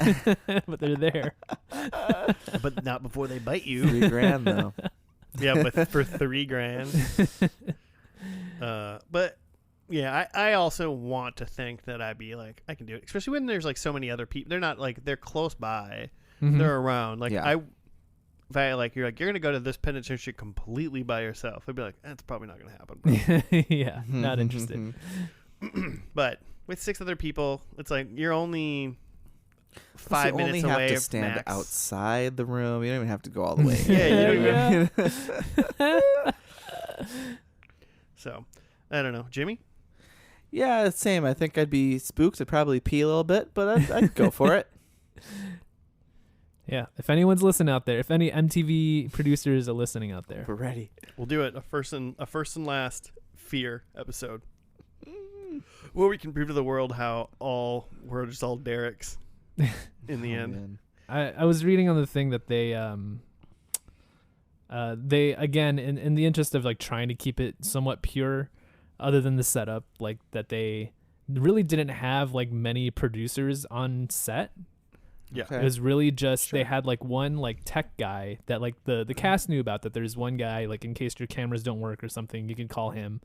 but they're there. But not before they bite you. $3,000 though. Yeah, but for $3,000. But yeah, I also want to think that I'd be like, I can do it, especially when there's like so many other people. They're not like, they're close by, they're around. Like if I like, you're gonna go to this penitentiary completely by yourself, I'd be like, that's probably not gonna happen, bro. Yeah, not interested. But with 6 other people, it's like you're only 5 minutes only away. Have to stand max. Outside the room. You don't even have to go all the way. You don't even. So, I don't know, Jimmy. Yeah, same. I think I'd be spooked. I'd probably pee a little bit, but I'd go for it. Yeah, if anyone's listening out there, if any MTV producers are listening out there, we're ready. We'll do it. A first and last fear episode, where we can prove to the world how we're just all Derek's in the end. Man. I was reading on the thing that they again in the interest of like trying to keep it somewhat pure, other than the setup, like that they really didn't have like many producers on set. Yeah. It was really just they had like one like tech guy that like the cast knew about, that there's one guy like in case your cameras don't work or something you can call him.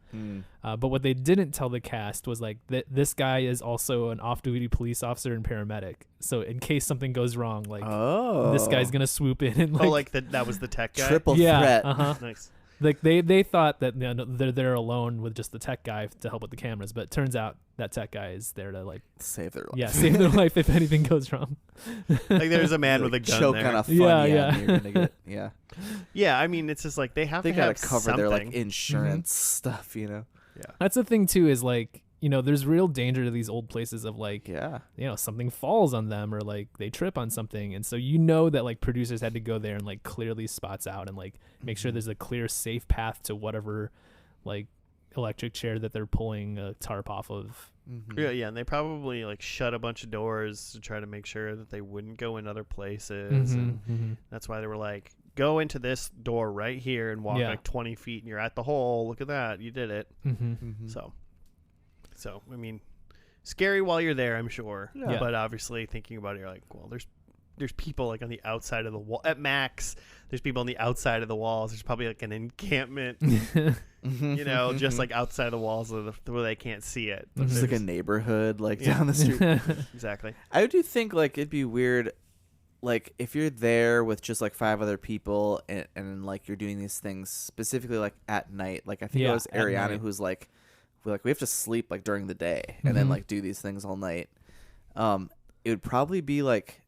But what they didn't tell the cast was like that this guy is also an off-duty police officer and paramedic, so in case something goes wrong, like this guy's gonna swoop in and like that was the tech guy. Triple threat. Nice. Like they thought that they're there alone with just the tech guy to help with the cameras, but it turns out that tech guy is there to like save their life. Yeah, save their life if anything goes wrong. Like there's a man with a gun choke there. on a fun Yeah. You're gonna get, yeah. Yeah, I mean, it's just like they They gotta gotta cover something. their like insurance stuff, you know. Yeah, That's the thing too, is like, there's real danger to these old places of like, something falls on them or like they trip on something. And so that like producers had to go there and like clearly spots out and like make sure there's a clear, safe path to whatever like electric chair that they're pulling a tarp off of. Yeah, and they probably like shut a bunch of doors to try to make sure that they wouldn't go in other places. And that's why they were like, go into this door right here and walk like 20 feet and you're at the hole. Look at that. You did it. So, I mean, scary while you're there, I'm sure. Yeah. But obviously thinking about it, you're like, well, there's people like on the outside of the wall. At max, there's people on the outside of the walls. There's probably like an encampment, just like outside the walls where they can't see it. But just like a neighborhood like down the street. Exactly. I do think like it'd be weird, like if you're there with just like 5 other people and like you're doing these things specifically like at night. Like I think it was Ariana who's like we have to sleep like during the day and then like do these things all night. It would probably be like,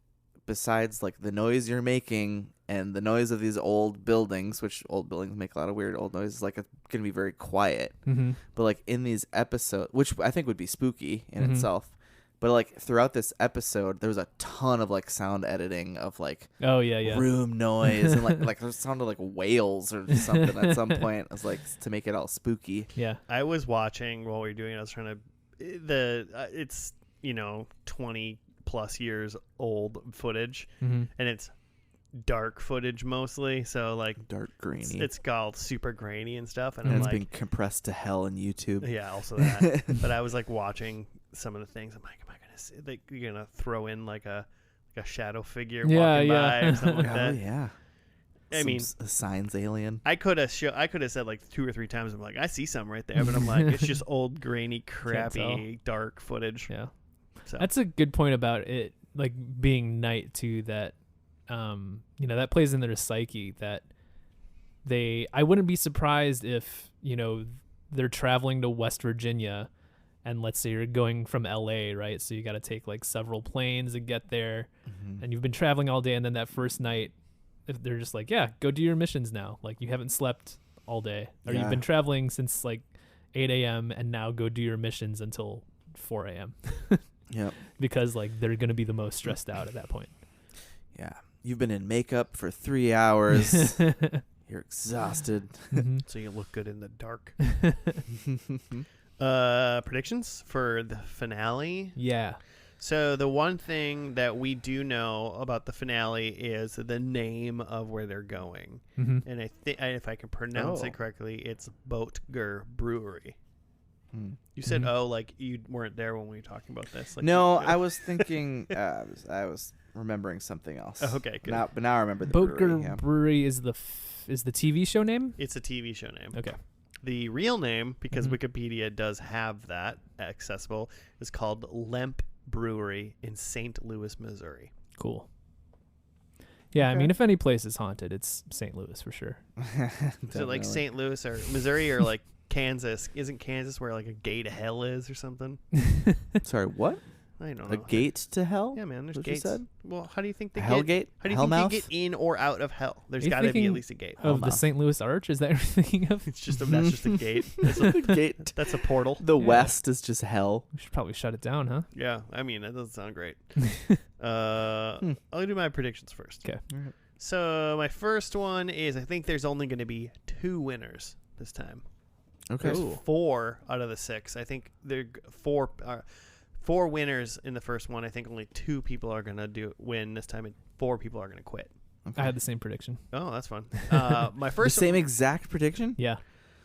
besides like the noise you're making and the noise of these old buildings, which old buildings make a lot of weird old noises, like it's gonna be very quiet. But like in these episodes, which I think would be spooky in itself, but like throughout this episode there was a ton of like sound editing of like room noise and like there sounded like whales or something at some point. I was like, to make it all spooky. I was watching while we were doing it. I was trying to it's 20 plus years old footage, and it's dark footage mostly, so like dark grainy. It's called super grainy and stuff, and it's like, been compressed to hell in YouTube. Yeah, also that. But I was like watching some of the things. I'm like, am I gonna see, like, you're gonna throw in like a shadow figure walking by or something like that? Oh yeah. I mean, a signs alien. I could have said like 2 or 3 times. I'm like, I see some right there, but I'm like, it's just old, grainy, crappy, dark footage. Yeah, so that's a good point about it, like being night too. That, that plays in their psyche. That I wouldn't be surprised if they're traveling to West Virginia, and let's say you're going from LA, right? So you got to take like several planes to get there, and you've been traveling all day, and then that first night, if they're just like, yeah, go do your missions now. Like you haven't slept all day, or you've been traveling since like 8 a.m. and now go do your missions until 4 a.m. Yep. Because like they're going to be the most stressed out at that point. Yeah. You've been in makeup for 3 hours. You're exhausted. So you look good in the dark. Predictions for the finale? Yeah. So the one thing that we do know about the finale is the name of where they're going. And I think, if I can pronounce it correctly, it's Boettger Brewery. You said, like you weren't there when we were talking about this. Like, no, I was thinking, I was remembering something else. Oh, okay, good. But now I remember the Boettger Brewery is the TV show name? It's a TV show name. Okay. The real name, because Wikipedia does have that accessible, is called Lemp Brewery in St. Louis, Missouri. Cool. Yeah, I mean, if any place is haunted, it's St. Louis for sure. Is it like St. Louis or Missouri or like Kansas? Isn't Kansas where like a gate of hell is or something? Sorry, what? I don't know. A gate to hell? Yeah, man. There's what gates. You said? Well, how do you think they Hell get? Gate? How do you hell think mouth? they get in or out of hell? There's got to be at least a gate. Of the St. Louis Arch? Is that what you're thinking of? It's just that's just a gate. That's a gate. That's a portal. The west is just hell. We should probably shut it down, huh? Yeah, I mean that doesn't sound great. I'll do my predictions first. Okay. Right. So my first one is I think there's only going to be 2 winners this time. Okay. There's 4 out of the 6. I think there are 4 winners in the first one. I think only 2 people are going to win this time, and 4 people are going to quit. Okay. I had the same prediction. Oh, that's fun. My first the same exact prediction? Yeah.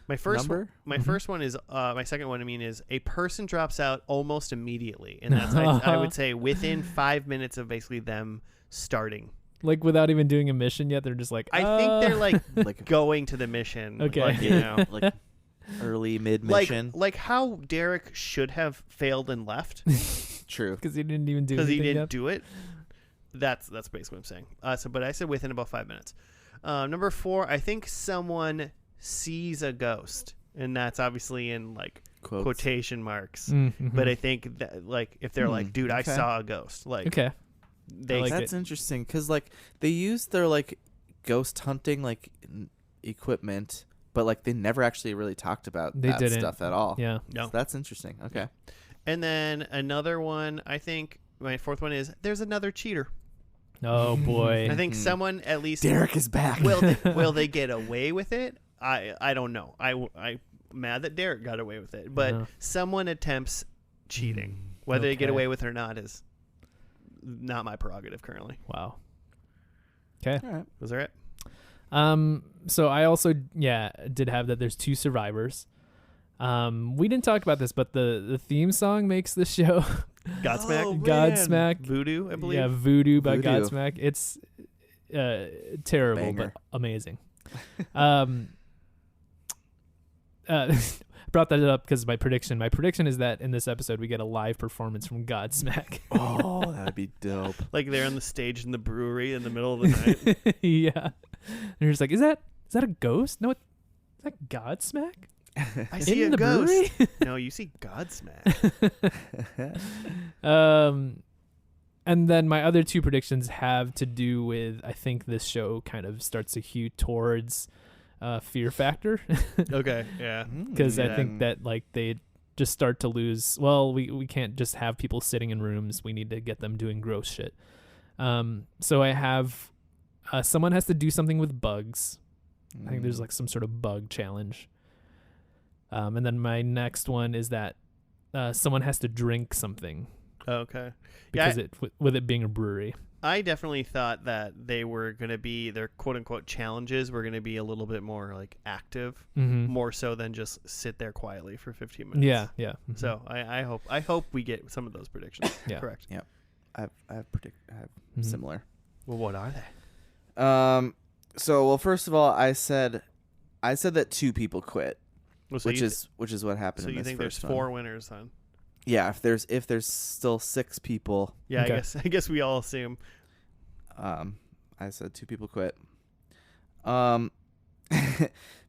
My first number? First one is my second one. I mean, is a person drops out almost immediately, and that's I would say within 5 minutes of basically them starting. Like without even doing a mission yet, they're just like. I think they're like going to the mission. Okay. Like, you know, like early mid mission. Like how Derek should have failed and left. True. Because he didn't even do. Because he didn't yet. do it. That's basically what I'm saying. But I said within about 5 minutes. Number 4, I think someone sees a ghost, and that's obviously in like Quotes. quotation marks. Mm-hmm. But I think that like if they're like, dude, I okay. saw a ghost, like Okay. they like That's interesting because like they use their like ghost hunting like equipment, but like they never actually really talked about They that didn't. stuff at all. Yeah. no. So that's interesting. Okay. And then another one, I think my fourth one is there's another cheater. Oh boy. I think someone at least Derek is back. will they get away with it? I don't know. I mad that Derek got away with it, but someone attempts cheating. Whether they get Okay. away with it or not is not my prerogative currently. Wow. Okay. All right. Was there it? So I also did have that there's 2 survivors. We didn't talk about this, but the theme song makes the show. Godsmack? Oh, man. Godsmack. Voodoo, I believe. Yeah, Voodoo by Voodoo. Godsmack. It's terrible Banger. but amazing. Brought that up because my prediction is that in this episode we get a live performance from Godsmack. Oh, that'd be dope. Like they're on the stage in the brewery in the middle of the night. Yeah. And you're just like, is that a ghost? No, is that Godsmack? I see In a the ghost. brewery? No, you see Godsmack. And then my other 2 predictions have to do with, I think this show kind of starts to hew towards Fear Factor. Okay, yeah. Because I Yeah. think that like they just start to lose. Well, we can't just have people sitting in rooms. We need to get them doing gross shit. So I have someone has to do something with bugs. I think there's like some sort of bug challenge. And then my next one is that someone has to drink something Okay. because with it being a brewery. I definitely thought that they were going to be, their quote-unquote challenges were going to be a little bit more like active, Mm-hmm. more so than just sit there quietly for 15 minutes. Yeah. Mhm. So I hope we get some of those predictions. Yeah. Correct. I have Mhm. similar. Well, what are they? So first of all, I said that 2 people quit, Well, so which is what happened so in you this think there's first 4 one. winners then? Yeah, if there's still 6 people, Yeah, Okay. I guess we all assume. I said 2 people quit. My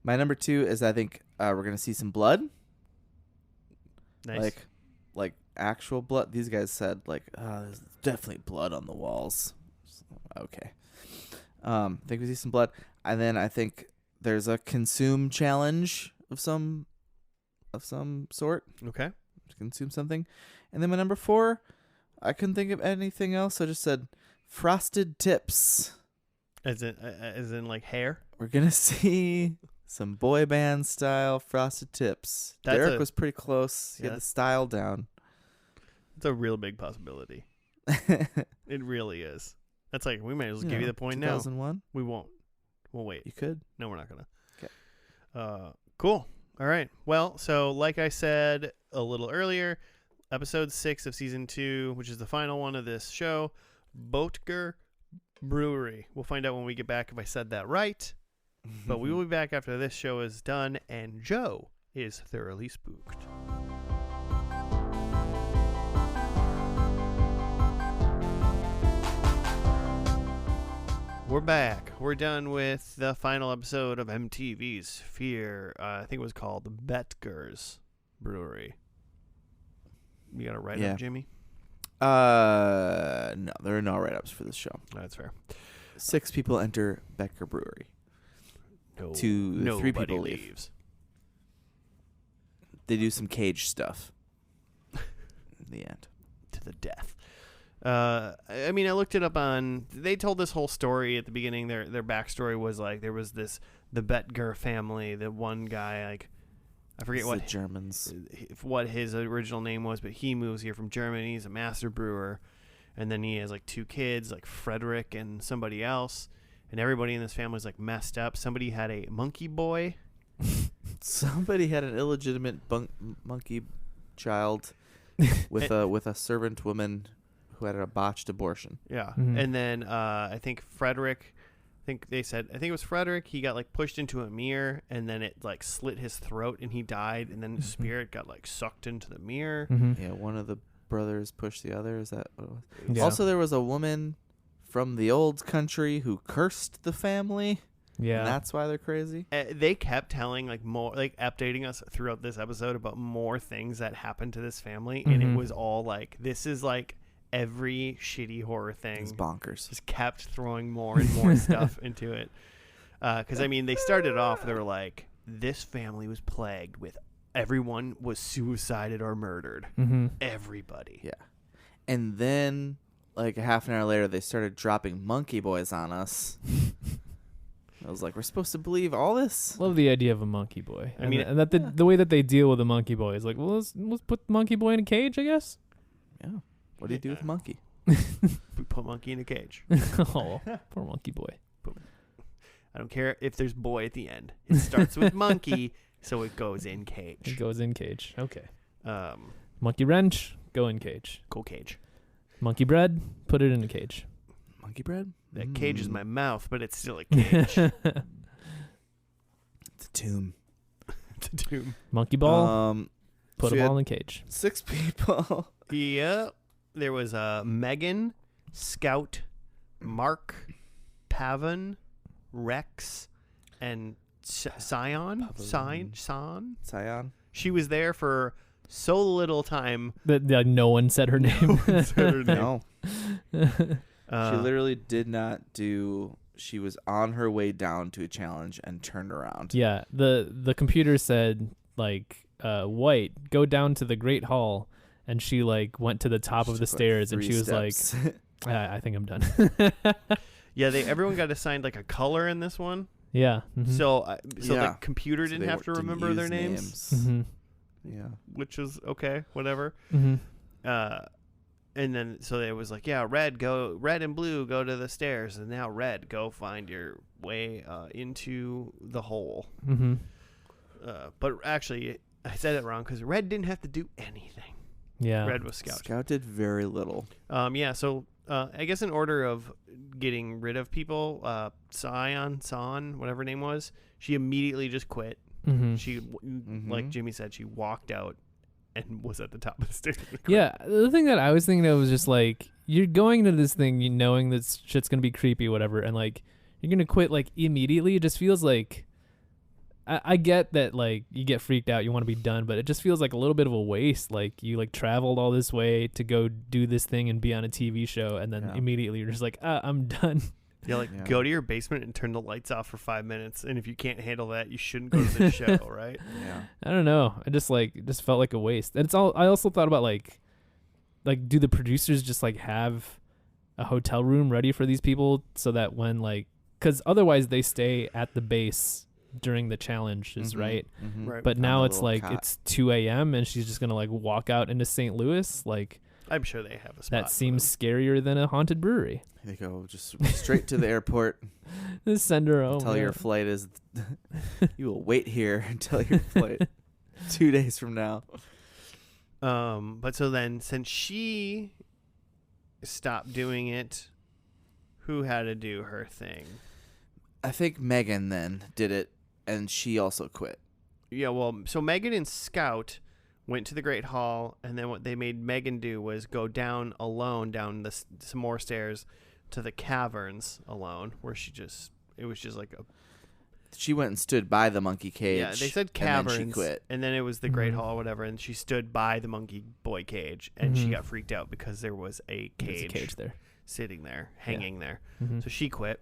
number 2 is I think we're gonna see some blood, Nice. like actual blood. These guys said like there's definitely blood on the walls. Okay. I think we see some blood, and then I think there's a consume challenge of some sort. Okay. Consume something, and then my number 4, I couldn't think of anything else. So I just said frosted tips. As in like hair? We're gonna see some boy band style frosted tips. That's Derek was pretty close. He Yeah. had the style down. It's a real big possibility. It really is. That's like, we might as well give you the point now. 2001. We won't. We'll wait. You could. No, we're not going Okay. to. Cool. All right. Well, so like I said a little earlier, episode 6 of season 2, which is the final one of this show, Boettger Brewery. We'll find out when we get back if I said that right. But we will be back after this show is done and Joe is thoroughly spooked. We're back. We're done with the final episode of MTV's Fear. I think it was called Boettger's Brewery. You got a write-up, Yeah. Jimmy? No, there are no write-ups for this show. That's fair. 6 people enter Boettger Brewery. No, 3 people nobody leave. leaves. They do some cage stuff. In the end. To the death. I mean, I looked it up on. They told this whole story at the beginning. Their backstory was like there was the Boettger family. The one guy, like, I forget It's what the Germans. what his original name was, but he moves here from Germany. He's a master brewer, and then he has like 2 kids, like Frederick and somebody else. And everybody in this family is like messed up. Somebody had a monkey boy. Somebody had an illegitimate monkey child with a servant woman who had a botched abortion. Yeah. Mhm. And then I think Frederick, I think it was Frederick, he got like pushed into a mirror and then it like slit his throat and he died and then the spirit got like sucked into the mirror. Mm-hmm. Yeah, one of the brothers pushed the other. Is that what it was? Yeah. Also, there was a woman from the old country who cursed the family. Yeah. And that's why they're crazy. They kept telling more, updating us throughout this episode about more things that happened to this family, and it was all this is every shitty horror thing. It's bonkers. Just kept throwing more and more stuff into it. Because they started off, they were like, this family was plagued with everyone was suicided or murdered. Everybody. Yeah. And then a half an hour later, they started dropping monkey boys on us. I was like, we're supposed to believe all this? Love the idea of a monkey boy. And that the way that they deal with a monkey boy is let's put the monkey boy in a cage, I guess. Yeah. What do you do with a monkey? We put monkey in a cage. Oh, poor monkey boy. I don't care if there's boy at the end. It starts with monkey, so it goes in cage. It goes in cage. Okay. Monkey wrench, go in cage. Go cage. Monkey bread, put it in a cage. Monkey bread? That cage is my mouth, but it's still a cage. It's a tomb. It's a tomb. Monkey ball, put them all in a cage. 6 people. Yeah. There was Megan, Scout, Mark, Pavan, Rex, and Scion. Scion. She was there for so little time that no one said her name. No. She literally did not do. She was on her way down to a challenge and turned around. Yeah, the computer said White, go down to the Great Hall, and she went to the top of the stairs, and she was steps. I think I'm done. Yeah, everyone got assigned a color in this one. Yeah. So the computer didn't have to remember their names. Yeah, which is okay, whatever. And then so it was red and blue go to the stairs, and now red go find your way into the hole. But actually, I said it wrong because red didn't have to do anything. Yeah, red was Scout. Scout did very little. Yeah. So I guess in order of getting rid of people, Son, whatever her name was, she immediately just quit. She, like Jimmy said, she walked out and was at the top of the stairs. Yeah, the thing that I was thinking of was just you're going to this thing knowing that shit's gonna be creepy, whatever, and you're gonna quit immediately. It just feels like I get that you get freaked out, you want to be done, but it just feels like a little bit of a waste. You traveled all this way to go do this thing and be on a TV show, and then immediately you're just I'm done. Yeah, go to your basement and turn the lights off for 5 minutes, and if you can't handle that, you shouldn't go to the show, right? Yeah. I don't know. I just it just felt like a waste. And I also thought about do the producers just have a hotel room ready for these people so that when because otherwise they stay at the base during the challenges, right? Right. But now it's it's 2 a.m. and she's just gonna walk out into St. Louis. I'm sure they have a spot. That seems scarier than a haunted brewery. They go just straight to the airport. Just send her home. Tell your flight is. You will wait here until your flight 2 days from now. But so then, since she stopped doing it, who had to do her thing? I think Megan then did it, and she also quit. Yeah, well, so Megan and Scout went to the Great Hall, and then what they made Megan do was go down alone, down some more stairs to the caverns alone, where it was just She went and stood by the monkey cage. Yeah, they said caverns, and then she quit. And then it was the Great Hall, whatever, and she stood by the monkey boy cage, and she got freaked out because there was a cage there, sitting there, hanging there. So she quit.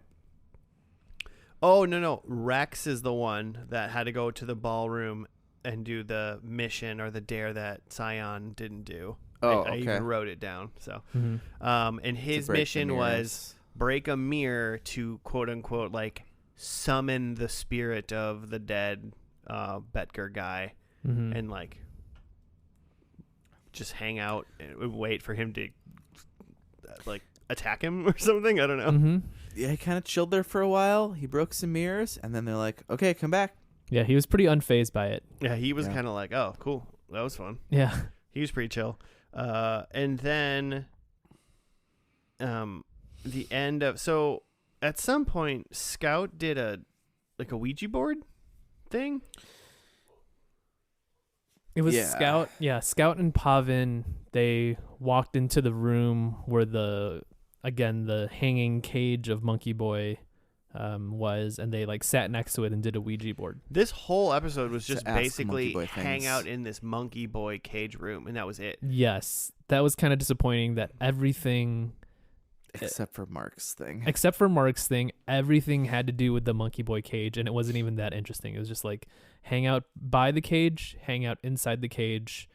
Oh, no. Rex is the one that had to go to the ballroom and do the mission or the dare that Scion didn't do. I even wrote it down. So, and his mission was break a mirror to quote unquote summon the spirit of the dead Boettger guy, and just hang out and wait for him to attack him or something. I don't know. Yeah, he kind of chilled there for a while. He broke some mirrors, and then they're like, "Okay, come back." Yeah, he was pretty unfazed by it. Yeah, he was kind of "Oh, cool, that was fun." Yeah, he was pretty chill. And then, the end of at some point, Scout did a Ouija board thing. It was Scout. Yeah, Scout and Pavin. They walked into the room where the hanging cage of Monkey Boy was, and they like sat next to it and did a Ouija board. This whole episode was just ask basically Monkey Boy hang things. out in this monkey boy cage room, and that was it. Yes, that was kind of disappointing. That everything, Except for Mark's thing. everything had to do with the monkey boy cage, and it wasn't even that interesting. It was just like hang out by the cage, hang out inside the cage,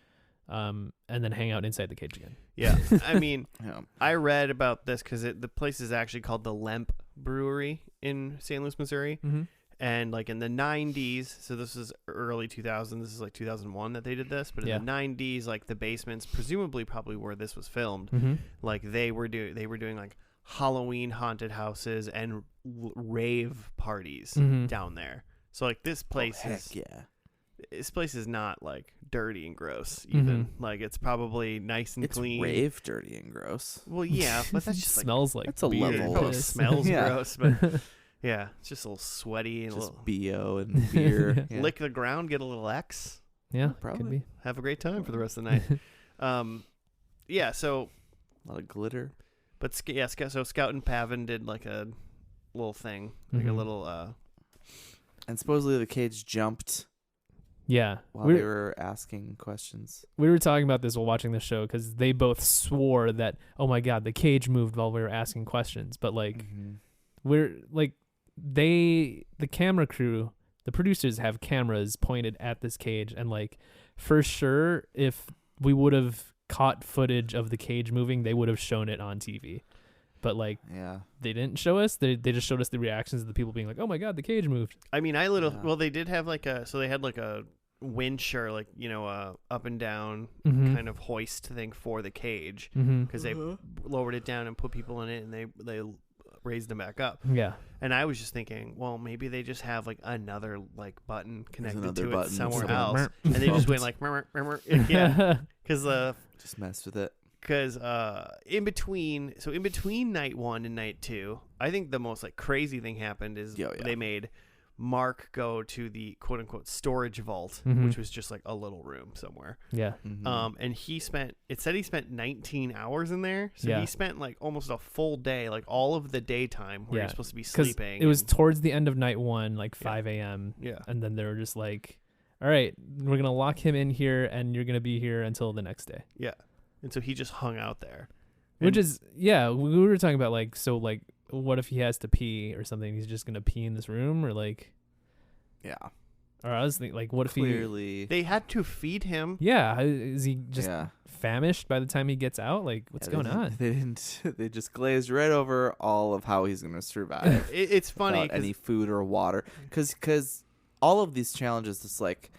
and then hang out inside the cage again. Yeah, I mean, Yeah. I read about this because the place is actually called the Lemp Brewery in St. Louis, Missouri. Mm-hmm. And like in the 90s, so this is early 2000s, this is like 2001 that they did this, but in the 90s, like the basements, presumably probably where this was filmed, Mm-hmm. like they were doing like Halloween haunted houses and rave parties down there. So like this place this place is not like dirty and gross even. Like it's probably nice and clean. It's rave dirty and gross. Well, yeah, but that's just like smells like that's a beer. level. Oh, it Piss. smells Yeah. gross, but yeah, it's just a little sweaty and Just a little BO and beer. Yeah. lick the ground, get a little X, Yeah, Probably. could be. have a great time for the rest of the night. Yeah, so A lot of glitter. but so Scout and Pavin did like a little thing, like a Mhm. little And supposedly the cage jumped Yeah, while they were asking questions. we were talking about this while watching the show because they both swore that, oh my god, the cage moved while we were asking questions. But like, we're like, the camera crew, the producers have cameras pointed at this cage, and like, for sure, if we would have caught footage of the cage moving, they would have shown it on TV. But like, Yeah. they didn't show us. They just showed us the reactions of the people being like, "Oh my god, the cage moved." I mean, Yeah. well, they did have like they had like a winch or like, you know, up and down Mm-hmm. kind of hoist thing for the cage Mm-hmm. because they lowered it down and put people in it, and they raised them back up. Yeah. And I was just thinking, well, maybe they just have like another like button connected another to it button somewhere that's else, like, and they just went like, yeah, because Just messed with it. in between night 1 and night 2, I think the most like crazy thing happened is Yeah. they made Mark go to the quote unquote storage vault, Mhm. which was just like a little room somewhere. Yeah. Mhm. And he spent 19 hours in there. So Yeah. he spent like almost a full day, like all of the daytime where Yeah. you're supposed to be 'Cause sleeping. it was and- towards the end of night 1, like Yeah. 5 a.m. yeah. And then they were just like, all right, we're going to lock him in here and you're going to be here until the next day. Yeah. And so he just hung out there. Which And- is, yeah, we were talking about like, so like, what if he has to pee or something? He's just going to pee in this room, or like, Yeah. or I was thinking, like, what if Clearly. they had to feed him. yeah, is he just yeah. famished by the time he gets out? Like, what's Yeah, going they on? didn't- They didn't. They just glazed right over all of how he's gonna survive It's funny without 'cause- any food or water. Because all of these challenges, it's like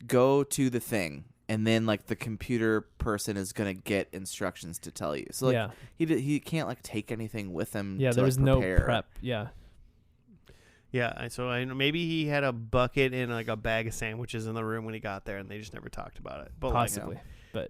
go to the thing, and then like the computer person is gonna get instructions to tell you. So like yeah, he can't like take anything with him. yeah, to, there was like, no prepare. prep. Yeah, Yeah, so maybe he had a bucket and like a bag of sandwiches in the room when he got there, and they just never talked about it. But like, possibly.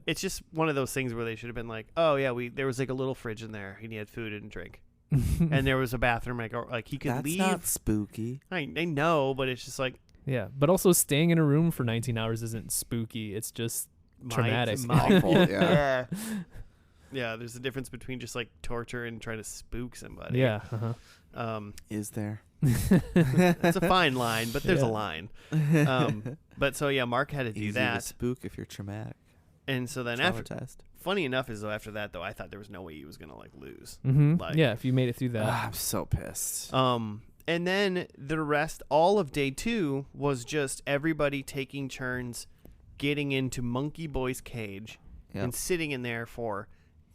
it's just one of those things where they should have been like, oh yeah, there was like a little fridge in there, and he had food and drink, and there was a bathroom like he could That's leave. not spooky. I know, but it's just like Yeah, but also staying in a room for 19 hours isn't spooky. It's just traumatic. Awful, yeah. Yeah, there's a difference between just like torture and trying to spook somebody. yeah. Uh-huh. Is there? It's a fine line, but there's Yeah. a line. But so yeah, Mark had to do Easy to that, spook if you're traumatic. and so then after, Traumatized. funny enough is though after that though, I thought there was no way he was gonna like lose. Mm-hmm. Like- Yeah, if you made it through that. I'm so pissed. And then the rest, all of day 2 was just everybody taking turns getting into Monkey Boy's cage Yep. and sitting in there for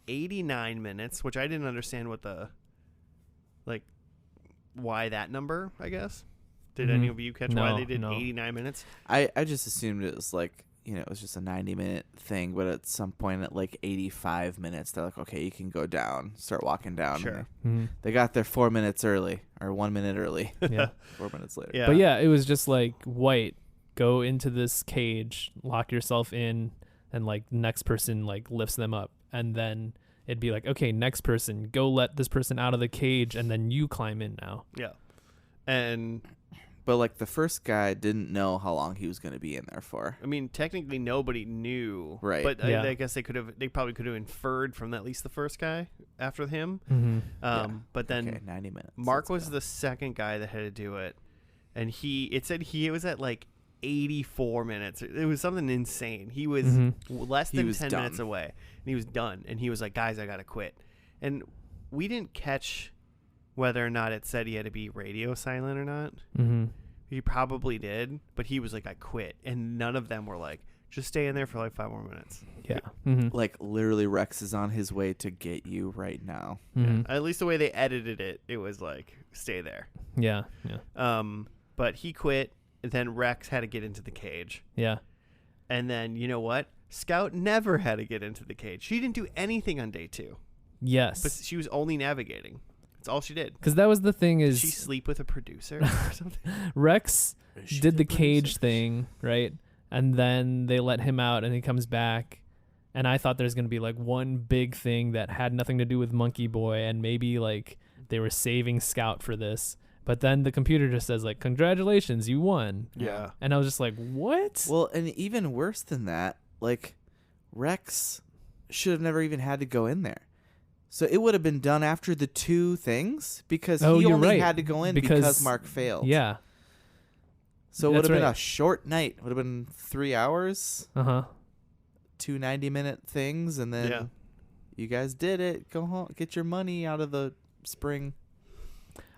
89 minutes, which I didn't understand what why that number, I guess. Did Mhm. any of you catch why No, they did no. 89 minutes? I just assumed it was like, it was just a 90-minute thing, but at some point at like 85 minutes, they're like, okay, you can go down, start walking down. And Sure. Mhm. They got there 4 minutes early, or 1 minute early, Yeah. 4 minutes later. Yeah. But yeah, it was just like, White, go into this cage, lock yourself in, and like next person like lifts them up, and then it'd be like, okay, next person, go let this person out of the cage, and then you climb in now. Yeah. And But like the first guy didn't know how long he was going to be in there for. I mean, technically nobody knew, right? But I guess they probably could have inferred from at least the first guy after him. Mm-hmm. But then 90 minutes. Mark was the second guy that had to do it, and it said he was at like 84 minutes. It was something insane. He was less than 10 minutes away, and he was done. And he was like, "Guys, I gotta quit." And we didn't catch whether or not it said he had to be radio silent or not. Mm-hmm. He probably did, but he was like, "I quit," and none of them were like, "Just stay in there for like 5 more minutes." Yeah. Mm-hmm. Like literally, Rex is on his way to get you right now. Mm-hmm. Yeah. At least the way they edited it, it was like, "Stay there." Yeah. But he quit. And then Rex had to get into the cage. Yeah. And then you know what? Scout never had to get into the cage. She didn't do anything on day 2. Yes. But she was only navigating. That's all she did. Because that was the thing is... Did she sleep with a producer or something? Rex did the cage thing, right? And then they let him out and he comes back. And I thought there's going to be like one big thing that had nothing to do with Monkey Boy. And maybe like they were saving Scout for this. But then the computer just says like, "Congratulations, you won." Yeah. And I was just like, what? Well, and even worse than that, like Rex should have never even had to go in there. So it would have been done after the 2 things because he only had to go in because Mark failed. Yeah. So it would have been a short night. It would have been 3 hours. 2 90-minute things, and then you guys did it. Go home, get your money out of the spring.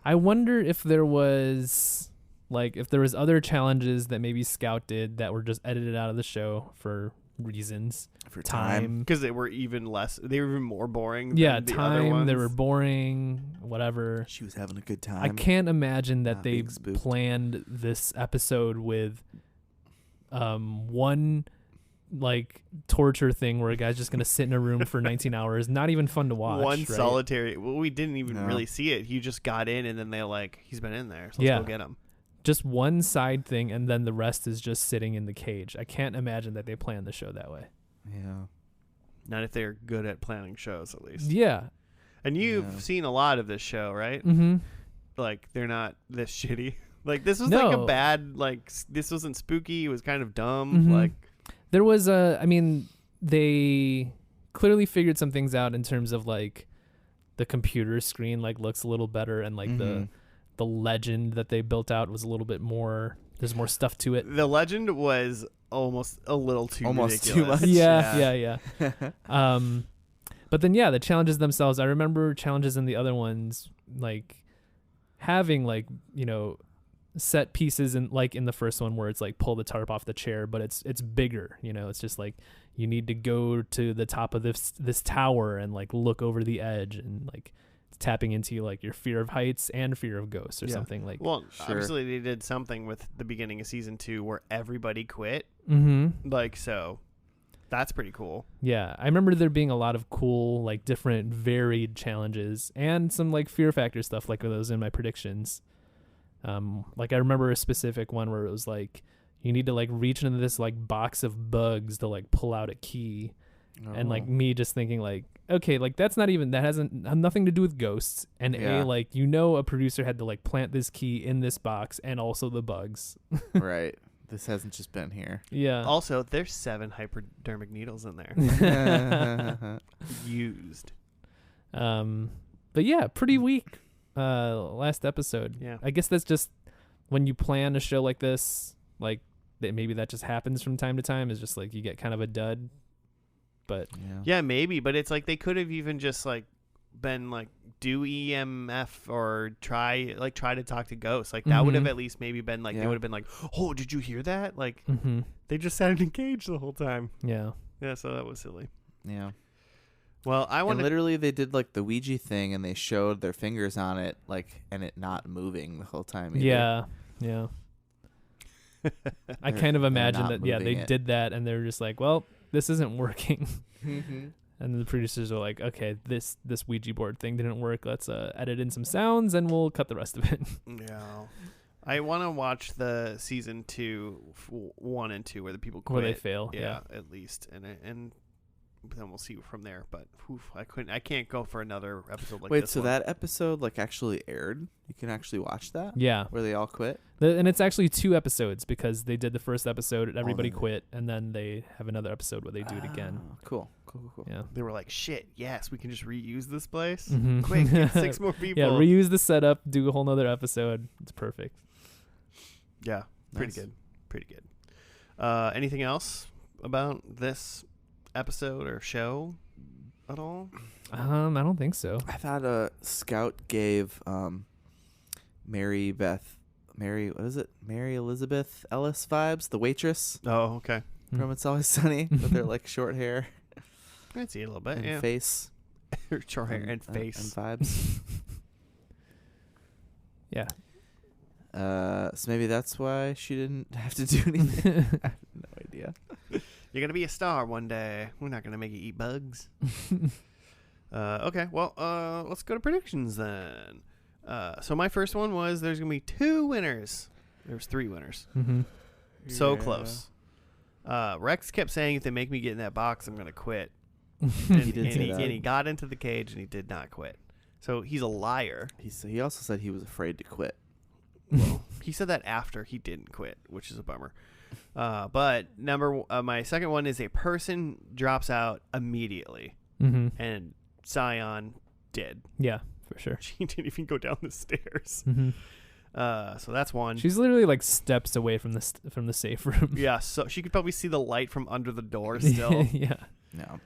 I wonder if there was other challenges that maybe Scout did that were just edited out of the show for reasons. For time. Because they were even less, they were even more boring than the other ones. They were boring, whatever. She was having a good time. I can't imagine that they planned this episode with one like torture thing where a guy's just gonna sit in a room for 19 hours, not even fun to watch. One right? solitary. Well, we didn't even really see it. He just got in, and then they're like, "He's been in there, so let's go get him." Just one side thing, and then the rest is just sitting in the cage. I can't imagine that they planned the show that way. Yeah, not if they're good at planning shows, at least. Yeah, and you've seen a lot of this show, right? Mm-hmm. Like they're not this shitty. Like this was like a bad. Like this wasn't spooky. It was kind of dumb. Mm-hmm. Like. There was they clearly figured some things out in terms of like the computer screen like looks a little better, and like the legend that they built out was a little bit more. There's more stuff to it. The legend was almost a little too ridiculous. Too much. Yeah. But then the challenges themselves. I remember challenges in the other ones like having like set pieces in the first one where it's like pull the tarp off the chair, but it's bigger. It's just like you need to go to the top of this tower and like look over the edge, and like it's tapping into like your fear of heights and fear of ghosts or something like. Well, obviously they did something with the beginning of season 2 where everybody quit. Mm-hmm. Like so, that's pretty cool. Yeah, I remember there being a lot of cool like different varied challenges and some like fear factor stuff like those in my predictions. Like I remember a specific one where it was like you need to like reach into this like box of bugs to like pull out a key, and like me just thinking like, okay, like that hasn't nothing to do with ghosts, and like a producer had to like plant this key in this box and also the bugs. Right. This hasn't just been here. Yeah. Also, there's 7 hypodermic needles in there. Used. But yeah, pretty weak. Last episode. Yeah, I guess that's just when you plan a show like this, like maybe that just happens from time to time. Is just like you get kind of a dud. But yeah, maybe. But it's like they could have even just like been like do EMF or try to talk to ghosts. Like that would have at least maybe been like they would have been like, "Oh, did you hear that?" Like they just sat in a cage the whole time. Yeah. So that was silly. Yeah. Well, literally they did like the Ouija thing and they showed their fingers on it, like, and it not moving the whole time either. Yeah. I kind of imagine that they did that and they're just like, well, this isn't working. And the producers are like, okay, this Ouija board thing didn't work. Let's edit in some sounds and we'll cut the rest of it. Yeah. I want to watch the season 2, 1 and 2 where the people quit. Where they fail. Yeah, at least. And then we'll see from there. But I can't go for another episode like this. Wait, so that episode like actually aired? You can actually watch that? Yeah. Where they all quit? And it's actually 2 episodes because they did the first episode, everybody quit, and then they have another episode where they do it again. Cool. Yeah. They were like, shit, yes, we can just reuse this place. Mm-hmm. Quick, get 6 more people. Yeah, reuse the setup, do a whole nother episode. It's perfect. Yeah, pretty Nice. good. Pretty good. Anything else about this episode or show at all? I don't think so. I thought Scout gave Mary Elizabeth Ellis vibes, the waitress Oh, okay. from It's Always Sunny with her like short hair I can see it a little bit. and Yeah. face. Short hair and face. And vibes. Yeah. So maybe that's why she didn't have to do anything. I have no idea. You're going to be a star one day. We're not going to make you eat bugs. Okay, well, let's go to predictions then. So my first one was there's going to be 2 winners. There's 3 winners. Mm-hmm. So Yeah. close. Rex kept saying, if they make me get in that box, I'm going to quit. He did say that. And he got into the cage and he did not quit. So he's a liar. He also said he was afraid to quit. Well, he said that after he didn't quit, which is a bummer. But my second one is a person drops out immediately, Mm-hmm. and Scion did. Yeah, for sure. She didn't even go down the stairs. Mm-hmm. So that's one. She's literally like steps away from the safe room. Yeah, so she could probably see the light from under the door still. Yeah. No.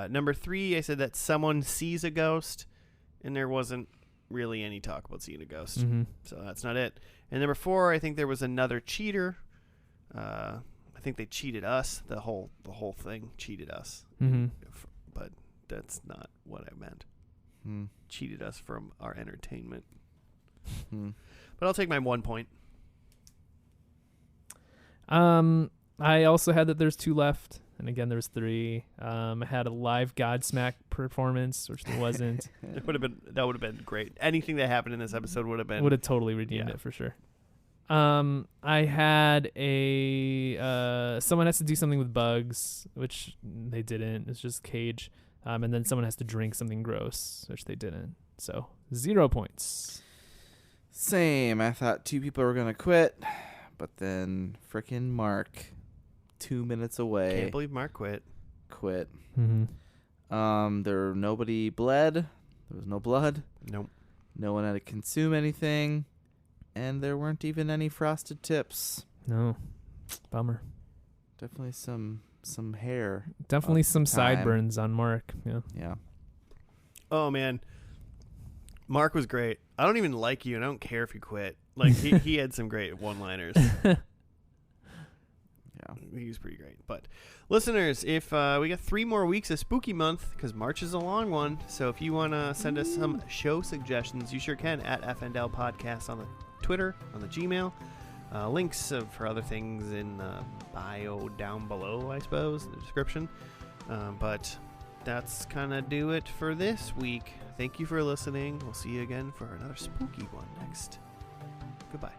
Number 3, I said that someone sees a ghost, and there wasn't really any talk about seeing a ghost. Mm-hmm. So that's not it. And number 4, I think there was another cheater. I think they cheated us. The whole thing cheated us. Mm-hmm. But that's not what I meant. Hmm. Cheated us from our entertainment. Hmm. But I'll take my 1 point. I also had that there's 2 left, and again there's 3. I had a live Godsmack performance, which there wasn't. That would have been great. Anything that happened in this episode would have been. Would have totally redeemed Yeah. it for sure. I had someone has to do something with bugs, which they didn't. It's just cage. And then someone has to drink something gross, which they didn't. So 0 points. Same. I thought 2 people were gonna quit, but then frickin' Mark, 2 minutes away, Can't believe Mark quit. quit. Mm-hmm. Nobody bled. There was no blood. Nope. No one had to consume anything, and there weren't even any frosted tips. No, bummer. Definitely some hair. Definitely of some time. sideburns on Mark. Yeah. Yeah. Oh man, Mark was great. I don't even like you, and I don't care if you quit. Like he had some great one-liners. Yeah. He was pretty great. But listeners, if we got 3 more weeks of Spooky Month, because March is a long one. So if you want to send us some show suggestions, you sure can at FNL Podcast on the Twitter, on the Gmail. Links for other things in the bio down below, I suppose, in the description. But that's kind of do it for this week. Thank you for listening. We'll see you again for another spooky one next. Goodbye.